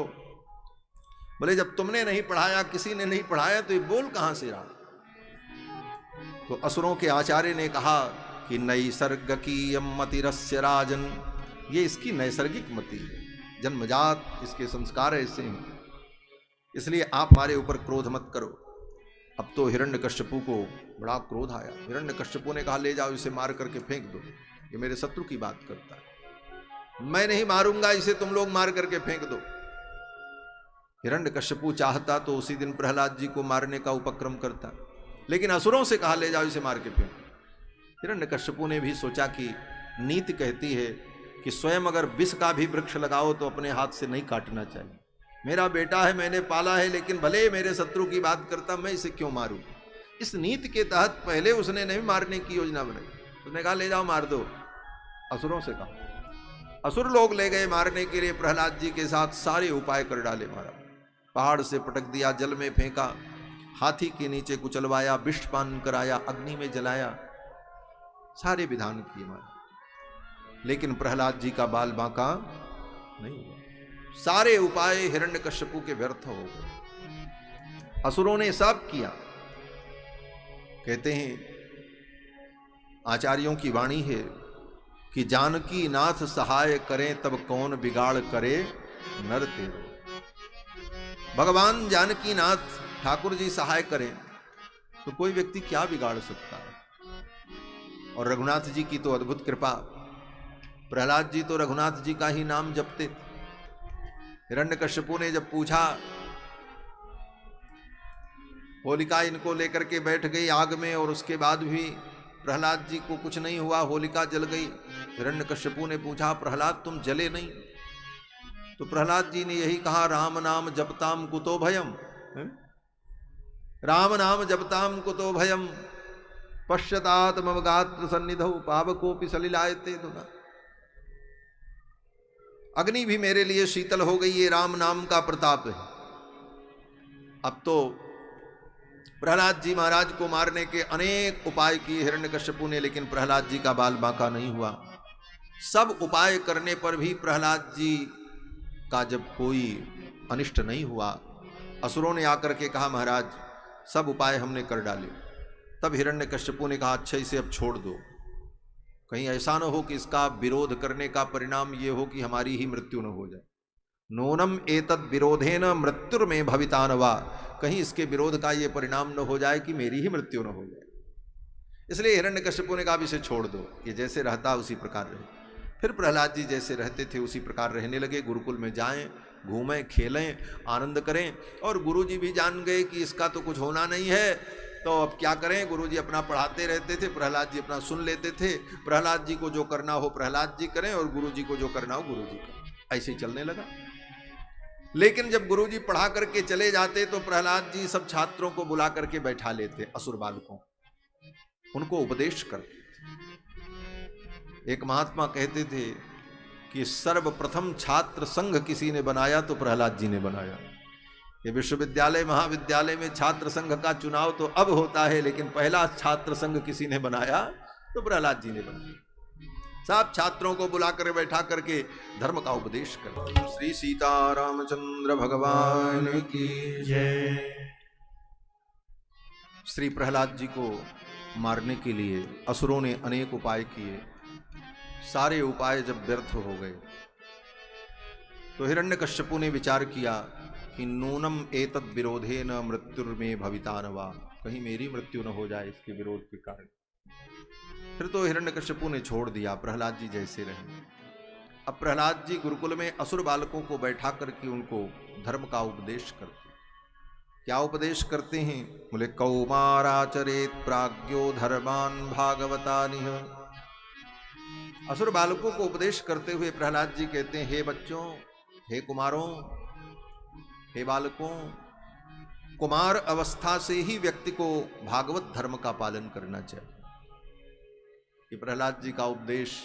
बोले जब तुमने नहीं पढ़ाया, किसी ने नहीं पढ़ाया, तो ये बोल कहां से रहा? तो असुरों के आचार्य ने कहा कि नैसर्गिक मतिरस्य राजन, ये इसकी नैसर्गिक मति है, जन्मजात इसके संस्कार ऐसे हैं, इसलिए आप हमारे ऊपर क्रोध मत करो। अब तो हिरण्यकश्यपु को बड़ा क्रोध आया। हिरण्यकश्यपु ने कहा ले जाओ इसे, मार करके फेंक दो, ये मेरे शत्रु की बात करता है, मैं नहीं मारूंगा इसे, तुम लोग मार करके फेंक दो। हिरण्यकश्यपु चाहता तो उसी दिन प्रहलाद जी को मारने का उपक्रम करता, लेकिन असुरों से कहा ले जाओ इसे, मार के फेंक। हिरण्यकश्यपु ने भी सोचा कि नीति कहती है कि स्वयं अगर विष का भी वृक्ष लगाओ तो अपने हाथ से नहीं काटना चाहिए। मेरा बेटा है, मैंने पाला है, लेकिन भले मेरे शत्रु की बात करता, मैं इसे क्यों मारूं? इस नीति के तहत पहले उसने नहीं मारने की योजना बनाई, उसने कहा ले जाओ मार दो। असुरों से कहा, असुर लोग ले गए मारने के लिए, प्रहलाद जी के साथ सारे उपाय कर डाले, मारा, पहाड़ से पटक दिया, जल में फेंका, हाथी के नीचे कुचलवाया, विषपान कराया, अग्नि में जलाया, सारे विधान किए मारे, लेकिन प्रहलाद जी का बाल बांका नहीं हुआ। सारे उपाय हिरण्यकश्यपु के व्यर्थ हो गए। असुरों ने सब किया। कहते हैं आचार्यों की वाणी है कि जानकी नाथ सहाय करें तब कौन बिगाड़ करे नर तेरो। भगवान जानकी नाथ ठाकुर जी सहाय करें तो कोई व्यक्ति क्या बिगाड़ सकता है। और रघुनाथ जी की तो अद्भुत कृपा, प्रहलाद जी तो रघुनाथ जी का ही नाम जपते। हिरण्यकश्यपु ने जब पूछा, होलिका इनको लेकर के बैठ गई आग में, और उसके बाद भी प्रहलाद जी को कुछ नहीं हुआ, होलिका जल गई। हिरण्यकश्यपु ने पूछा, प्रहलाद तुम जले नहीं? तो प्रहलाद जी ने यही कहा, राम नाम जपताम कुतो भयम, राम नाम जपताम कुतो भयम, पश्यतात मम गात्र सन्निधौ पावकोपि सलिलायते धुना। अग्नि भी मेरे लिए शीतल हो गई, ये राम नाम का प्रताप है। अब तो प्रहलाद जी महाराज को मारने के अनेक उपाय किए हिरण्यकश्यपु ने, लेकिन प्रहलाद जी का बाल बांका नहीं हुआ। सब उपाय करने पर भी प्रहलाद जी का जब कोई अनिष्ट नहीं हुआ, असुरों ने आकर के कहा महाराज सब उपाय हमने कर डाले। तब हिरण्यकश्यपु ने कहा अच्छा इसे अब छोड़ दो, कहीं ऐसा न हो कि इसका विरोध करने का परिणाम ये हो कि हमारी ही मृत्यु न हो जाए। नूनम एतद विरोधेन मृत्युर्मे भवितानवा, कहीं इसके विरोध का ये परिणाम न हो जाए कि मेरी ही मृत्यु न हो जाए। इसलिए हिरण्यकश्यपु ने कहा इसे छोड़ दो, ये जैसे रहता उसी प्रकार रहे। फिर प्रहलाद जी जैसे रहते थे उसी प्रकार रहने लगे। गुरुकुल में जाएं, घूमें, खेलें, आनंद करें। और गुरु जी भी जान गए कि इसका तो कुछ होना नहीं है, तो अब क्या करें। गुरु जी अपना पढ़ाते रहते थे, प्रहलाद जी अपना सुन लेते थे। प्रहलाद जी को जो करना हो प्रहलाद जी करें और गुरु जी को जो करना हो गुरु जी करें, ऐसे ही चलने लगा। लेकिन जब गुरु जी पढ़ा करके चले जाते तो प्रहलाद जी सब छात्रों को बुला करके बैठा लेते, असुर बालकों, उनको उपदेश करते। एक महात्मा कहते थे कि सर्वप्रथम छात्र संघ किसी ने बनाया तो प्रहलाद जी ने बनाया। ये विश्वविद्यालय महाविद्यालय में छात्र संघ का चुनाव तो अब होता है, लेकिन पहला छात्र संघ किसी ने बनाया तो प्रहलाद जी ने बनाया। सब छात्रों को बुलाकर बैठा करके धर्म का उपदेश करते। श्री सीतारामचंद्र भगवान की जय। श्री प्रहलाद जी को मारने के लिए असुरों ने अनेक उपाय किए। सारे उपाय जब व्यर्थ हो गए तो हिरण्यकश्यपु ने विचार किया कि नूनम एतद विरोधे न मृत्युर्मे भवितानवा, कहीं मेरी मृत्यु न हो जाए इसके विरोध के कारण। फिर तो हिरण्यकश्यपु ने छोड़ दिया, प्रहलाद जी जैसे रहे। अब प्रहलाद जी गुरुकुल में असुर बालकों को बैठा करके उनको धर्म का उपदेश करते। क्या उपदेश करते हैं? बोले कौमाराचरेत प्राज्ञो धर्मान भागवतानिह। असुर बालकों को उपदेश करते हुए प्रहलाद जी कहते हैं, हे बच्चों, हे कुमारों, हे बालकों, कुमार अवस्था से ही व्यक्ति को भागवत धर्म का पालन करना चाहिए। ये प्रहलाद जी का उपदेश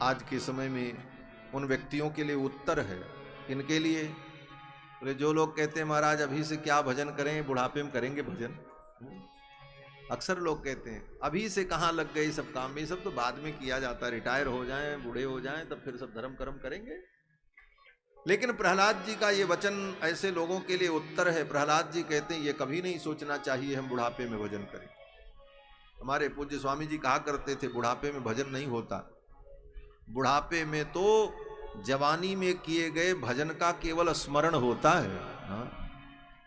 आज के समय में उन व्यक्तियों के लिए उत्तर है। इनके लिए बोले जो लोग कहते हैं महाराज अभी से क्या भजन करें, बुढ़ापे में करेंगे भजन। अक्सर लोग कहते हैं अभी से कहाँ लग गए सब काम में, ये सब तो बाद में किया जाता है, रिटायर हो जाएं, बूढ़े हो जाएं, तब फिर सब धर्म कर्म करेंगे। लेकिन प्रहलाद जी का ये वचन ऐसे लोगों के लिए उत्तर है। प्रहलाद जी कहते हैं ये कभी नहीं सोचना चाहिए हम बुढ़ापे में भजन करें। हमारे पूज्य स्वामी जी कहा करते थे बुढ़ापे में भजन नहीं होता, बुढ़ापे में तो जवानी में किए गए भजन का केवल स्मरण होता है। हाँ?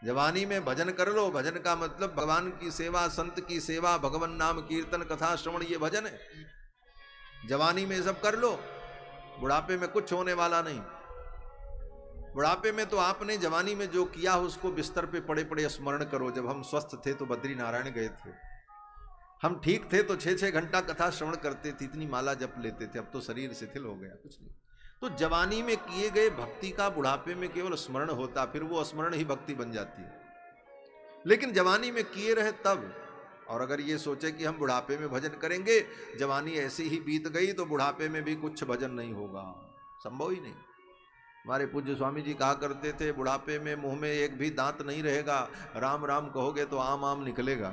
जवानी में भजन कर लो, भजन का मतलब भगवान की सेवा, संत की सेवा, भगवान नाम कीर्तन कथा श्रवण, ये भजन है। जवानी में सब कर लो, बुढ़ापे में कुछ होने वाला नहीं। बुढ़ापे में तो आपने जवानी में जो किया उसको बिस्तर पे पड़े पड़े स्मरण करो। जब हम स्वस्थ थे तो बद्री नारायण गए थे, हम ठीक थे तो 6-6 घंटा कथा श्रवण करते थे, इतनी माला जप लेते थे। अब तो शरीर शिथिल हो गया, कुछ नहीं। तो जवानी में किए गए भक्ति का बुढ़ापे में केवल स्मरण होता, फिर वो स्मरण ही भक्ति बन जाती है। लेकिन जवानी में किए रहे तब, और अगर ये सोचे कि हम बुढ़ापे में भजन करेंगे, जवानी ऐसे ही बीत गई तो बुढ़ापे में भी कुछ भजन नहीं होगा, संभव ही नहीं। हमारे पूज्य स्वामी जी कहा करते थे बुढ़ापे में मुंह में एक भी दांत नहीं रहेगा, राम राम कहोगे तो आम आम निकलेगा।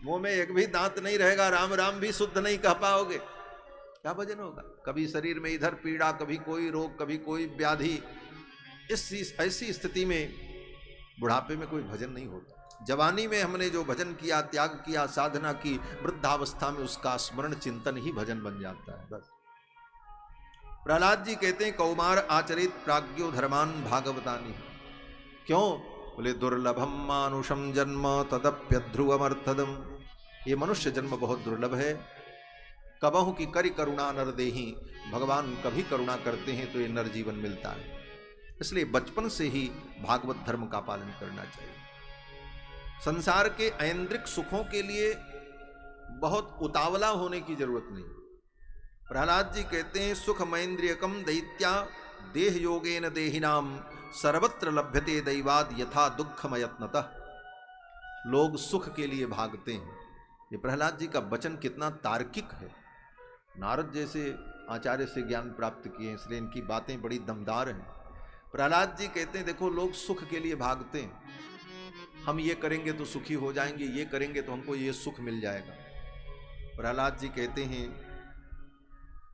मुंह में एक भी दांत नहीं रहेगा, राम राम भी शुद्ध नहीं कह पाओगे, क्या भजन होगा। कभी शरीर में इधर पीड़ा, कभी कोई रोग, कभी कोई व्याधि। ऐसी स्थिति में बुढ़ापे में कोई भजन नहीं होता। जवानी में हमने जो भजन किया, त्याग किया, साधना की, वृद्धावस्था में उसका स्मरण चिंतन ही भजन बन जाता है, बस। प्रहलाद जी कहते हैं कौमार आचरित प्राज्ञो धर्मान भागवतानि। क्यों? बोले दुर्लभम मानुषम जन्म तदप्यध्रुवमर्थदम। ये मनुष्य जन्म बहुत दुर्लभ है। कबहु की करि करुणा नर देहि, भगवान कभी करुणा करते हैं तो ये नर जीवन मिलता है। इसलिए बचपन से ही भागवत धर्म का पालन करना चाहिए। संसार के ऐन्द्रिक सुखों के लिए बहुत उतावला होने की जरूरत नहीं। प्रहलाद जी कहते हैं सुख मैन्द्रियकम दैत्या देह योगेन देहिनाम सर्वत्र लभ्यते दैवाद यथा दुःखमयत्नतः। लोग सुख के लिए भागते हैं। ये प्रहलाद जी का वचन कितना तार्किक है। नारद जैसे आचार्य से ज्ञान प्राप्त किए, इसलिए इनकी बातें बड़ी दमदार हैं। प्रहलाद जी कहते हैं देखो लोग सुख के लिए भागते हैं, हम ये करेंगे तो सुखी हो जाएंगे, ये करेंगे तो हमको ये सुख मिल जाएगा। प्रहलाद जी कहते हैं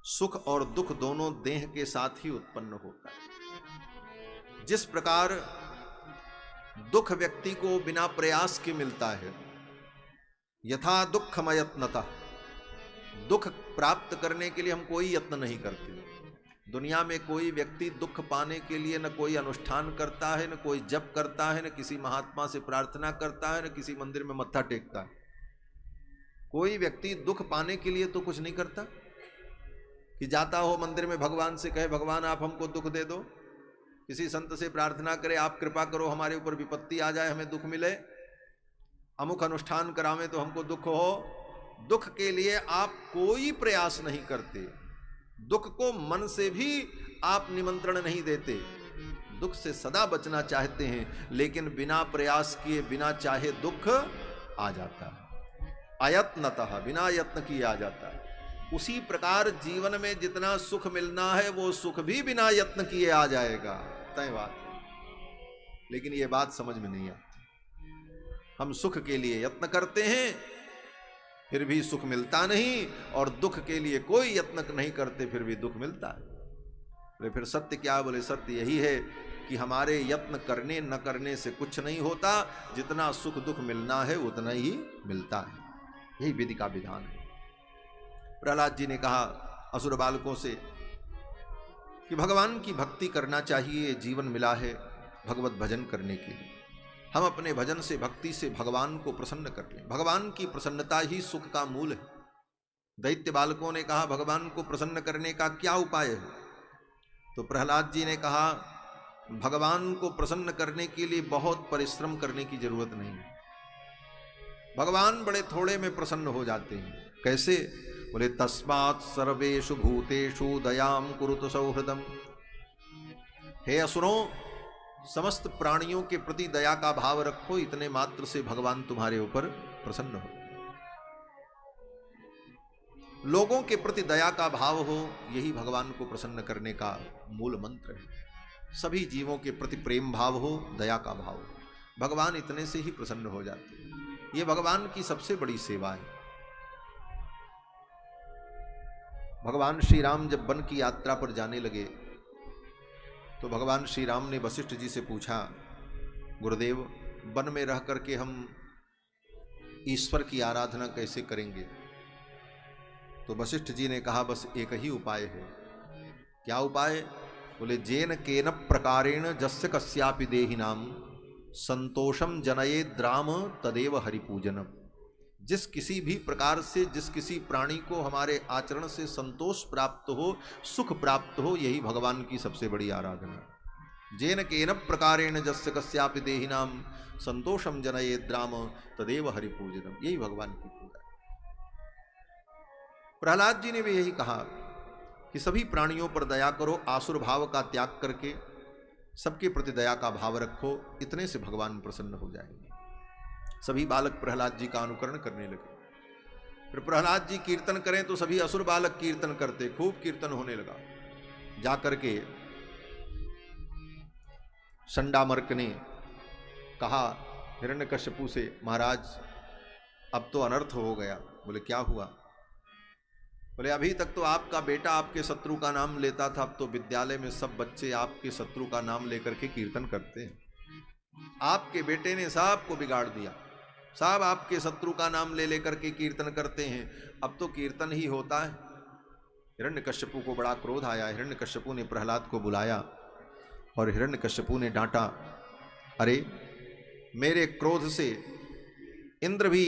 सुख और दुख दोनों देह के साथ ही उत्पन्न होता है। जिस प्रकार दुख व्यक्ति को बिना प्रयास के मिलता है, यथा दुःखमयत्नतः, दुख प्राप्त करने के लिए हम कोई यत्न नहीं करते। दुनिया में कोई व्यक्ति दुख पाने के लिए न कोई अनुष्ठान करता है, न कोई जप करता है, न किसी महात्मा से प्रार्थना करता है, न किसी मंदिर में मत्था टेकता है। कोई व्यक्ति दुख पाने के लिए तो कुछ नहीं करता कि जाता हो मंदिर में भगवान से कहे भगवान आप हमको दुख दे दो, किसी संत से प्रार्थना करे आप कृपा करो हमारे ऊपर विपत्ति आ जाए, हमें दुख मिले, अमुक अनुष्ठान करावें तो हमको दुख हो। दुख के लिए आप कोई प्रयास नहीं करते, दुख को मन से भी आप निमंत्रण नहीं देते। दुख से सदा बचना चाहते हैं, लेकिन बिना प्रयास किए, बिना चाहे दुख आ जाता है। अयत्नतः, बिना यत्न किए आ जाता है। उसी प्रकार जीवन में जितना सुख मिलना है वो सुख भी बिना यत्न किए आ जाएगा, तय बात। लेकिन ये बात समझ में नहीं आती। हम सुख के लिए यत्न करते हैं फिर भी सुख मिलता नहीं, और दुख के लिए कोई यत्न नहीं करते फिर भी दुख मिलता है। बोले फिर सत्य क्या? बोले सत्य यही है कि हमारे यत्न करने न करने से कुछ नहीं होता, जितना सुख दुख मिलना है उतना ही मिलता है। यही विधि का विधान है। प्रहलाद जी ने कहा असुर बालकों से कि भगवान की भक्ति करना चाहिए, जीवन मिला है भगवत भजन करने के लिए। हम अपने भजन से, भक्ति से भगवान को प्रसन्न कर लें। भगवान की प्रसन्नता ही सुख का मूल है। दैत्य बालकों ने कहा भगवान को प्रसन्न करने का क्या उपाय है? तो प्रहलाद जी ने कहा भगवान को प्रसन्न करने के लिए बहुत परिश्रम करने की जरूरत नहीं है। भगवान बड़े थोड़े में प्रसन्न हो जाते हैं। कैसे? बोले तस्मात् सर्वेषु भूतेषु दयाम कुरुत सौहृदम। हे असुरों, समस्त प्राणियों के प्रति दया का भाव रखो, इतने मात्र से भगवान तुम्हारे ऊपर प्रसन्न हो। लोगों के प्रति दया का भाव हो, यही भगवान को प्रसन्न करने का मूल मंत्र है। सभी जीवों के प्रति प्रेम भाव हो, दया का भाव हो, भगवान इतने से ही प्रसन्न हो जाते हैं। ये भगवान की सबसे बड़ी सेवा है। भगवान श्री राम जब वन की यात्रा पर जाने लगे तो भगवान श्री राम ने वशिष्ठ जी से पूछा, गुरुदेव, वन में रह करके हम ईश्वर की आराधना कैसे करेंगे? तो वशिष्ठ जी ने कहा, बस एक ही उपाय है। क्या उपाय? बोले, जेन केन प्रकारेण जस्य कस्यापि देहिनाम संतोषम जनयेद् राम तदेव हरिपूजनम। जिस किसी भी प्रकार से, जिस किसी प्राणी को हमारे आचरण से संतोष प्राप्त हो, सुख प्राप्त हो, यही भगवान की सबसे बड़ी आराधना। जेन केन प्रकारेण जस्य कस्यापि देहिनाम संतोषम जनयेद् राम तदेव हरिपूजनम, यही भगवान की पूजा है। प्रहलाद जी ने भी यही कहा कि सभी प्राणियों पर दया करो, आसुर भाव का त्याग करके सबके प्रति दया का भाव रखो, इतने से भगवान प्रसन्न हो जाएंगे। सभी बालक प्रहलाद जी का अनुकरण करने लगे। फिर प्रहलाद जी कीर्तन करें तो सभी असुर बालक कीर्तन करते, खूब कीर्तन होने लगा। जाकर के शंडामर्क ने कहा हिरण्यकश्यपु से, महाराज अब तो अनर्थ हो गया। बोले, क्या हुआ? बोले, अभी तक तो आपका बेटा आपके शत्रु का नाम लेता था, अब तो विद्यालय में सब बच्चे आपके शत्रु का नाम लेकर के कीर्तन करते हैं। आपके बेटे ने सबको बिगाड़ दिया, सब आपके शत्रु का नाम ले लेकर के कीर्तन करते हैं, अब तो कीर्तन ही होता है। हिरण्यकश्यपु को बड़ा क्रोध आया। हिरण्यकश्यपु ने प्रहलाद को बुलाया और हिरण्यकश्यपु ने डांटा, अरे मेरे क्रोध से इंद्र भी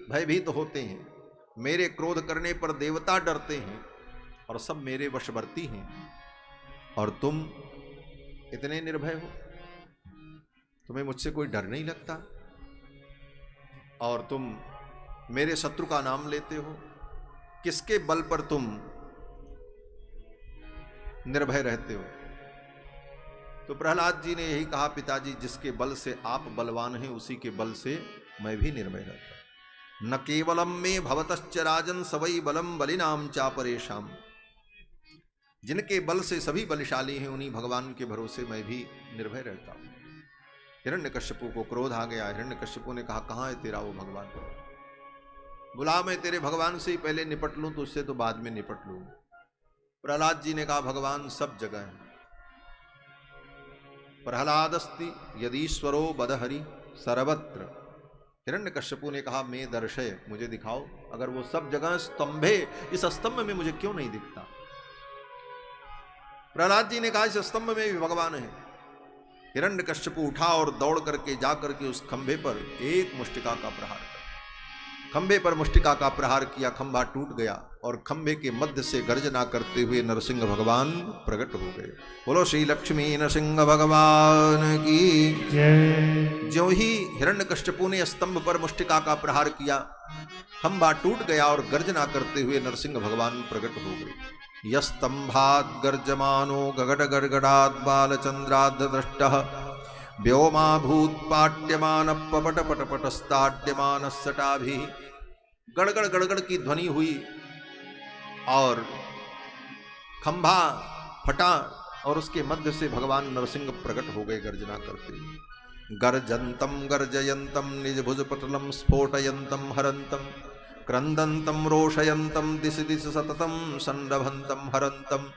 भयभीत होते हैं, मेरे क्रोध करने पर देवता डरते हैं और सब मेरे वशवर्ती हैं, और तुम इतने निर्भय हो, तुम्हें मुझसे कोई डर नहीं लगता, और तुम मेरे शत्रु का नाम लेते हो। किसके बल पर तुम निर्भय रहते हो? तो प्रहलाद जी ने यही कहा, पिताजी, जिसके बल से आप बलवान हैं उसी के बल से मैं भी निर्भय रहता। न केवलम में भवतश्च राजन सवै बलम बलिनाम चापरेशाम। जिनके बल से सभी बलशाली हैं, उन्हीं भगवान के भरोसे मैं भी निर्भय रहता हूं। हिरण्यकश्यपु को क्रोध आ गया। हिरण्यकश्यपु ने कहा, कहाँ है तेरा वो भगवान? बुला, मैं तेरे भगवान से ही पहले निपट लूं, तो उससे तो बाद में निपट लूं। प्रहलाद जी ने कहा, भगवान सब जगह है। प्रहलादस्ति यदीश्वरो बदहरि सर्वत्र। हिरण्यकश्यपु ने कहा, मैं दर्शय, मुझे दिखाओ, अगर वो सब जगह स्तंभे, इस स्तंभ में मुझे क्यों नहीं दिखता? प्रहलाद जी ने कहा, इस स्तंभ में भी भगवान है। हिरण्यकश्यपु उठा और दौड़ करके जाकर के उस खंभे पर एक मुष्टिका का प्रहार किया। खंभे पर मुष्टिका का प्रहार किया, खंभा टूट गया और खंभे के मध्य से गर्जना करते हुए नरसिंह भगवान प्रकट हो गए। बोलो श्री लक्ष्मी नरसिंह भगवान की जय। जो ही हिरण्यकश्यपु ने स्तंभ पर मुष्टिका का प्रहार किया, खंभा टूट गया और गर्जना करते हुए नरसिंह भगवान प्रकट हो गए। यस्तंभाद् गर्जमानो गगड गड़गड़ाद् बालचंद्राद् दृष्टः व्योमाभूत पाट्यमान पपट पटपटस्ताड्यमान सटाभि। गड़गड़ गड़गड़ की ध्वनि हुई और खंभा फटा और उसके मध्य से भगवान नरसिंह प्रकट हो गए गर्जना करते हुए। गर्जंतम गर्जयंतम निज भुज पटलम स्फोटयंतम हरंतम क्रंदंतम रोषयंतम दिश दिश सततम संडभंतम हरंतम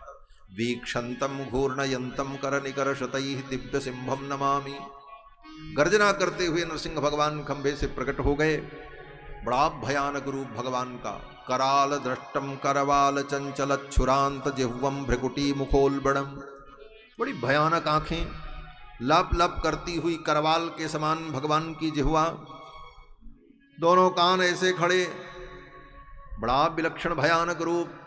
वीक्षंतम घूर्णयंतम करनिकर्षतैः दिव्य सिंहम नमामि। गर्जना करते हुए नरसिंह भगवान खंभे से प्रकट हो गए। बड़ा भयानक रूप भगवान का। कराल दृष्टम करवाल चंचल छुरांत जिह्वम भ्रकुटी मुखोलबड़म। बड़ी भयानक आंखें, लप लप करती हुई करवाल के समान भगवान की जिह्वा, दोनों कान ऐसे खड़े, बड़ा विलक्षण भयानक रूप।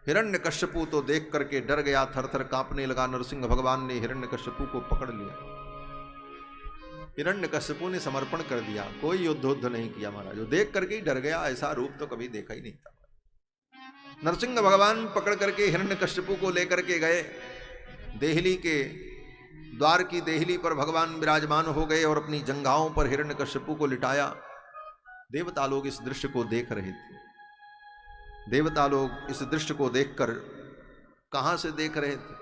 हिरण्यकश्यपु तो देख करके डर गया, थर थर कांपने लगा। नरसिंह भगवान ने हिरण्यकश्यपु को पकड़ लिया। हिरण्यकश्यपु ने समर्पण कर दिया, कोई युद्ध नहीं किया महाराज। जो देख करके ही डर गया, ऐसा रूप तो कभी देखा ही नहीं था। नरसिंह भगवान पकड़ करके हिरण्यकश्यपु को लेकर के गए। देहली के द्वार की देहली पर भगवान विराजमान हो गए और अपनी जंघाओं पर हिरण्यकश्यपु को लिटाया। देवता लोग इस दृश्य को देख रहे थे। देवता लोग इस दृश्य को देखकर कहां से देख रहे थे?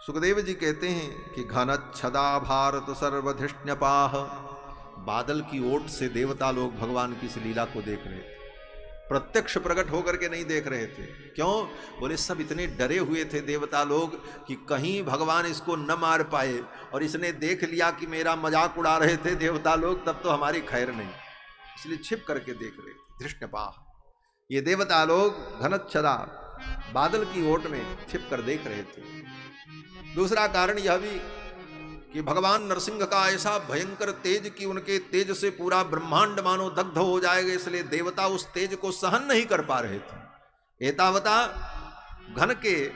सुखदेव जी कहते हैं कि घनच्छदा भारत सर्वधिष्ण्यपाह, बादल की ओट से देवता लोग भगवान की इस लीला को देख रहे थे। प्रत्यक्ष प्रकट होकर के नहीं देख रहे थे। क्यों? बोले सब इतने डरे हुए थे देवता लोग कि कहीं भगवान इसको न मार पाए, और इसने देख लिया कि मेरा मजाक उड़ा रहे थे देवता लोग, तब तो हमारी खैर नहीं, इसलिए छिप करके देख रहे थे। धृष्णपाह, ये देवता लोग घनच्छदा बादल की ओट में छिप कर देख रहे थे। दूसरा कारण यह भी कि भगवान नरसिंह का ऐसा भयंकर तेज कि उनके तेज से पूरा ब्रह्मांड मानो दग्ध हो जाएगा, इसलिए देवता उस तेज को सहन नहीं कर पा रहे थे। एतावता घन के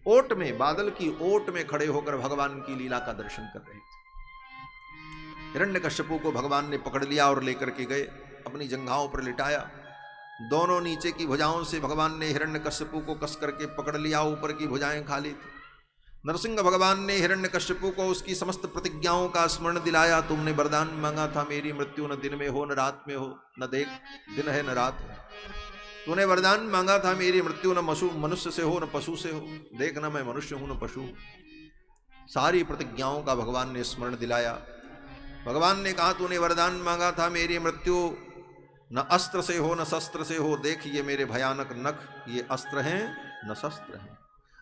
ओट में, बादल की ओट में खड़े होकर भगवान की लीला का दर्शन कर रहे थे। हिरण्यकश्यपु को भगवान ने पकड़ लिया और लेकर के गए, अपनी जंघाओं पर लिटाया। दोनों नीचे की भुजाओं से भगवान ने हिरण्यकश्यपु को कस करके पकड़ लिया, ऊपर की भुजाएं खाली थी। नरसिंह भगवान ने हिरण्यकश्यपु को उसकी समस्त प्रतिज्ञाओं का स्मरण दिलाया। तुमने वरदान मांगा था, मेरी मृत्यु न दिन में हो न रात में हो, न देख दिन है न रात है। तूने वरदान मांगा था, मेरी मृत्यु न मनुष्य से हो न पशु से हो, देख न मैं मनुष्य हूं न पशु। सारी प्रतिज्ञाओं का भगवान ने स्मरण दिलाया। भगवान ने कहा, तूने वरदान मांगा था, मेरी मृत्यु न अस्त्र से हो न शस्त्र से हो, देख ये मेरे भयानक नख, ये अस्त्र हैं न शस्त्र हैं।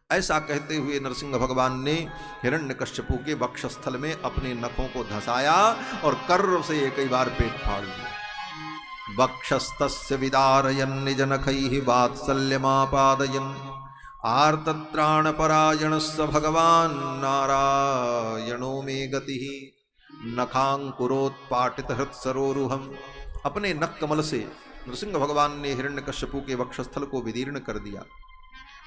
ऐसा कहते हुए नरसिंह भगवान ने हिरण्यकश्यपु के वक्षस्थल में अपने नखों को धसाया और कर्र से कई बार पेट फाड़ दिया। वक्षस्तस्य विदारयन् निज नखैः वात्सल्यमापादयन् आर्तत्राणपरायणस्य भगवान् नारायणो मे गतिः नखांकुरोत्पाटितहृत्सरोरुहम्। अपने नख कमल से नरसिंह भगवान ने हिरण्यकश्यपु के वक्षस्थल को विदीर्ण कर दिया।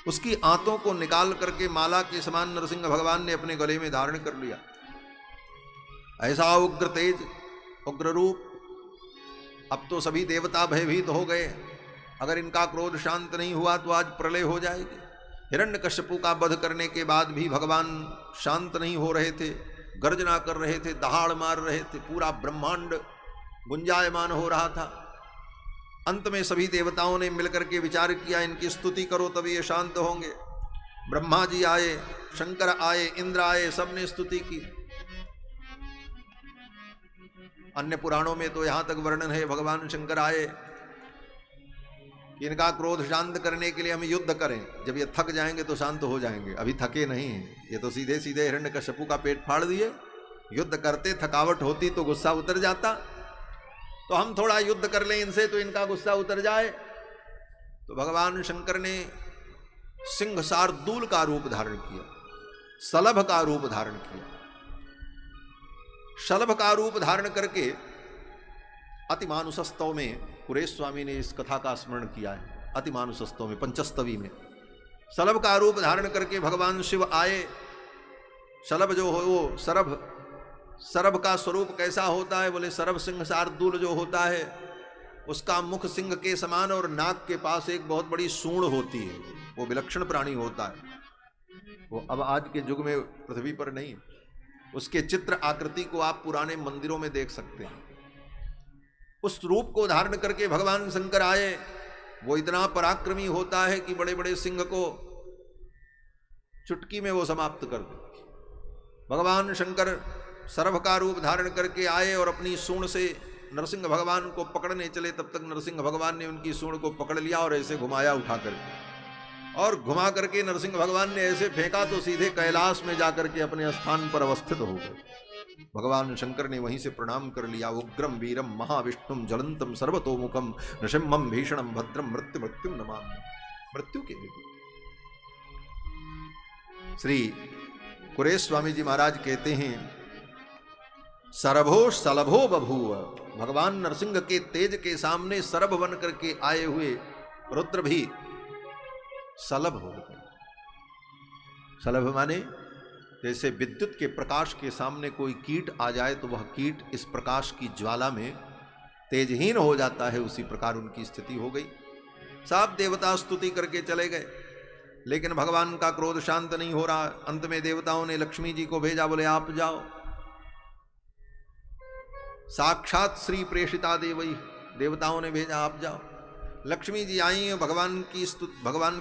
उसकी आंतों को निकाल करके माला के समान नरसिंह भगवान ने अपने गले में धारण कर लिया। ऐसा उग्र तेज, उग्र रूप। अब तो सभी देवता भयभीत हो गए। अगर इनका क्रोध शांत नहीं हुआ तो आज प्रलय हो जाएगी। हिरण्यकश्यपु का वध करने के बाद भी भगवान शांत नहीं हो रहे थे, गर्जना कर रहे थे, दहाड़ मार रहे थे, पूरा ब्रह्मांड गुंजायमान हो रहा था। अंत में सभी देवताओं ने मिलकर के विचार किया, इनकी स्तुति करो तभी ये शांत होंगे। ब्रह्मा जी आए, शंकर आए, इंद्र आए, सबने स्तुति की। अन्य पुराणों में तो यहां तक वर्णन है, भगवान शंकर आए, इनका क्रोध शांत करने के लिए हम युद्ध करें, जब ये थक जाएंगे तो शांत हो जाएंगे। अभी थके नहीं हैं, ये तो सीधे सीधे हिरण्यकश्यपु का पेट फाड़ दिए। युद्ध करते थकावट होती तो गुस्सा उतर जाता, तो हम थोड़ा युद्ध कर लें इनसे तो इनका गुस्सा उतर जाए। तो भगवान शंकर ने सिंह शार्दूल का रूप धारण किया, शलभ का रूप धारण किया। शलभ का रूप धारण करके अतिमानुषस्तव में कुरेश स्वामी ने इस कथा का स्मरण किया है। अतिमानुषस्तव में पंचस्तवी में शलभ का रूप धारण करके भगवान शिव आए। शलभ जो हो वो सरभ का स्वरूप कैसा होता है? बोले सरभ सिंह शार्दूल जो होता है उसका मुख सिंह के समान और नाक के पास एक बहुत बड़ी सूंड होती है। वो विलक्षण प्राणी होता है। वो अब आज के युग में पृथ्वी पर नहीं। उसके चित्र आकृति को आप पुराने मंदिरों में देख सकते हैं। उस रूप को धारण करके भगवान शंकर आए। वो इतना पराक्रमी होता है कि बड़े बड़े सिंह को चुटकी में वो समाप्त कर दे। भगवान शंकर सर्भ का रूप धारण करके आए और अपनी सूंड से नरसिंह भगवान को पकड़ने चले। तब तक नरसिंह भगवान ने उनकी सूंड को पकड़ लिया और ऐसे घुमाया उठा करके, और घुमा करके नरसिंह भगवान ने ऐसे फेंका तो सीधे कैलाश में जाकर के अपने स्थान पर अवस्थित हो गए। भगवान शंकर ने वहीं से प्रणाम कर लिया। उग्रम वीरम महाविष्णुम ज्वलंतम सर्वतोमुखम नृसिंहम भीषणम भद्रम मृत्यु मृत्यु नमामि। मृत्यु के लिए श्री कुरेश स्वामी जी महाराज कहते हैं, सरभो सलभो बभूव। भगवान नरसिंह के तेज के सामने सरभ बन करके आए हुए रुद्र भी सलभ हो गए। सलभ माने जैसे विद्युत के प्रकाश के सामने कोई कीट आ जाए तो वह कीट इस प्रकाश की ज्वाला में तेजहीन हो जाता है, उसी प्रकार उनकी स्थिति हो गई। सब देवता स्तुति करके चले गए। लेकिन भगवान का क्रोध शांत नहीं हो रहा। अंत में देवताओं ने लक्ष्मी जी को भेजा, बोले आप जाओ। साक्षात श्री प्रेषिता देवई, देवताओं ने भेजा आप जाओ। लक्ष्मी जी आई भगवान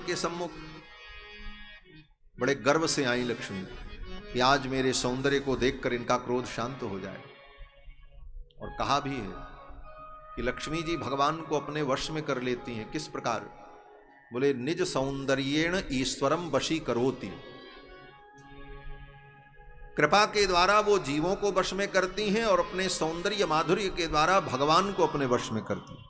के सम्मुख, बड़े गर्व से आई लक्ष्मी कि आज मेरे सौंदर्य को देखकर इनका क्रोध शांत हो जाए। और कहा भी है कि लक्ष्मी जी भगवान को अपने वश में कर लेती हैं। किस प्रकार? बोले निज सौंदर्येण ईश्वरम वशी करोति। कृपा के द्वारा वो जीवों को वश में करती हैं और अपने सौंदर्य माधुर्य के द्वारा भगवान को अपने वश में करती हैं।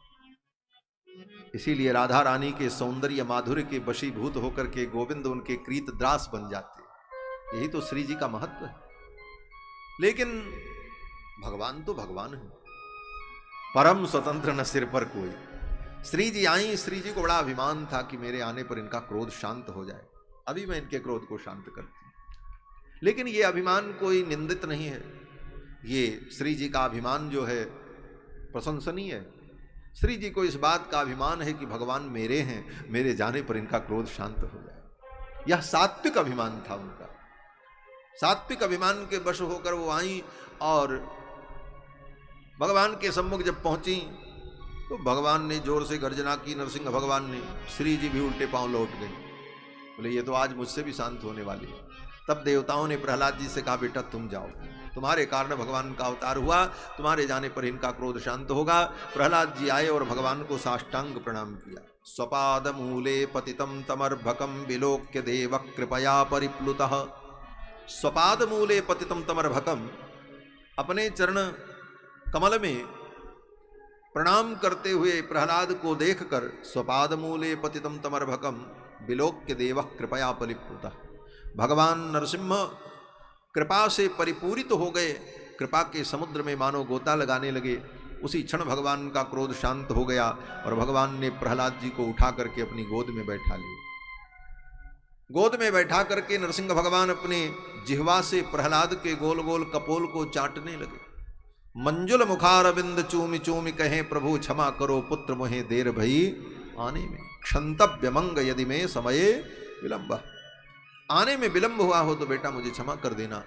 इसीलिए राधा रानी के सौंदर्य माधुर्य के वशीभूत होकर के गोविंद उनके कृतदास बन जाते। यही तो श्री जी का महत्व है। लेकिन भगवान तो भगवान है, परम स्वतंत्र न सिर पर कोई। श्री जी आई, श्री जी को बड़ा अभिमान था कि मेरे आने पर इनका क्रोध शांत हो जाए, अभी मैं इनके क्रोध को शांत करती हूं। लेकिन ये अभिमान कोई निंदित नहीं है। ये श्री जी का अभिमान जो है प्रशंसनीय है। श्री जी को इस बात का अभिमान है कि भगवान मेरे हैं, मेरे जाने पर इनका क्रोध शांत हो जाए। यह सात्विक अभिमान था उनका। सात्विक अभिमान के वश होकर वो आई और भगवान के सम्मुख जब पहुंची तो भगवान ने जोर से गर्जना की, नरसिंह भगवान ने। श्री जी भी उल्टे पांव लौट गए, बोले ये तो आज मुझसे भी शांत होने वाली है। तब देवताओं ने प्रहलाद जी से कहा, बेटा तुम जाओ, तुम्हारे कारण भगवान का अवतार हुआ, तुम्हारे जाने पर इनका क्रोध शांत होगा। प्रहलाद जी आए और भगवान को साष्टांग प्रणाम किया। स्वपाद मूले पतितम तमर्भकम विलोक्य देव कृपया परिप्लुतः। स्वपाद मूले पतितम तमर्भकम, अपने चरण कमल में प्रणाम करते हुए प्रहलाद को देखकर स्वपाद मूले पतितम तमर्भकम विलोक्य देव कृपया परिप्लुतः। भगवान नरसिंह कृपा से परिपूरित हो गए, कृपा के समुद्र में मानो गोता लगाने लगे। उसी क्षण भगवान का क्रोध शांत हो गया और भगवान ने प्रहलाद जी को उठा करके अपनी गोद में बैठा लिया। गोद में बैठा करके नरसिंह भगवान अपने जिह्वा से प्रहलाद के गोल गोल कपोल को चाटने लगे। मंजुल मुखारविंद चूमि चूमि कहे, प्रभु क्षमा करो पुत्र मोहे देर भई आने में। क्षंतव्य मंग यदि में समये विलंब, आने में विलंब हुआ हो तो बेटा मुझे क्षमा कर देना।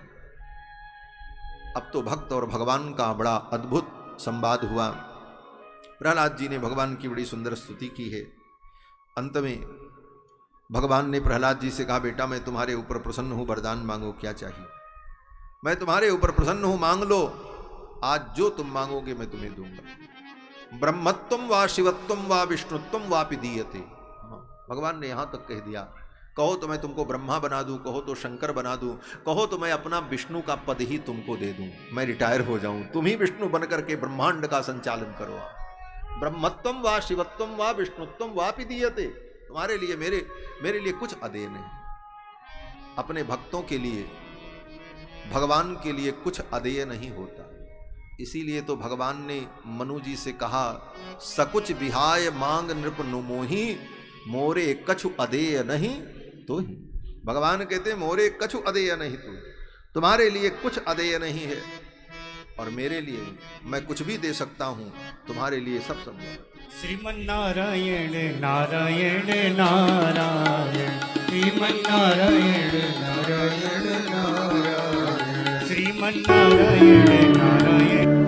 अब तो भक्त और भगवान का बड़ा अद्भुत संवाद हुआ। प्रहलाद जी ने भगवान की बड़ी सुंदर स्तुति की है। अंत में भगवान ने प्रहलाद जी से कहा, बेटा मैं तुम्हारे ऊपर प्रसन्न हूं, वरदान मांगो, क्या चाहिए? मैं तुम्हारे ऊपर प्रसन्न हूं, मांग लो। आज जो तुम मांगोगे मैं तुम्हें दूंगा। ब्रह्मत्वम वा शिवत्वम वा विष्णुत्वम वापि दीयते। भगवान ने यहां तक कह दिया, कहो तो मैं तुमको ब्रह्मा बना दूं, कहो तो शंकर बना दूं, कहो तो मैं अपना विष्णु का पद ही तुमको दे दूं, मैं रिटायर हो जाऊं, तुम ही विष्णु बनकर के ब्रह्मांड का संचालन करो। ब्रह्मत्वम वा शिवत्वम वा विष्णुत्वम वापि दीयते। तुम्हारे लिए मेरे लिए कुछ अदेय नहीं। अपने भक्तों के लिए, भगवान के लिए कुछ अदेय नहीं होता। इसीलिए तो भगवान ने मनु जी से कहा, सकुच विहाय मांग नृप नुमोही, मोरे कछु अदेय नहीं तो ही। भगवान कहते मोरे कछु अदेय नहीं तो, तुम्हारे लिए कुछ अदेय नहीं है और मेरे लिए मैं कुछ भी दे सकता हूं, तुम्हारे लिए सब संभव। श्रीमन्नारायण नारायण नारायण, श्रीमन्नारायण नारायण नारायण, श्रीमन्नारायण नारायण।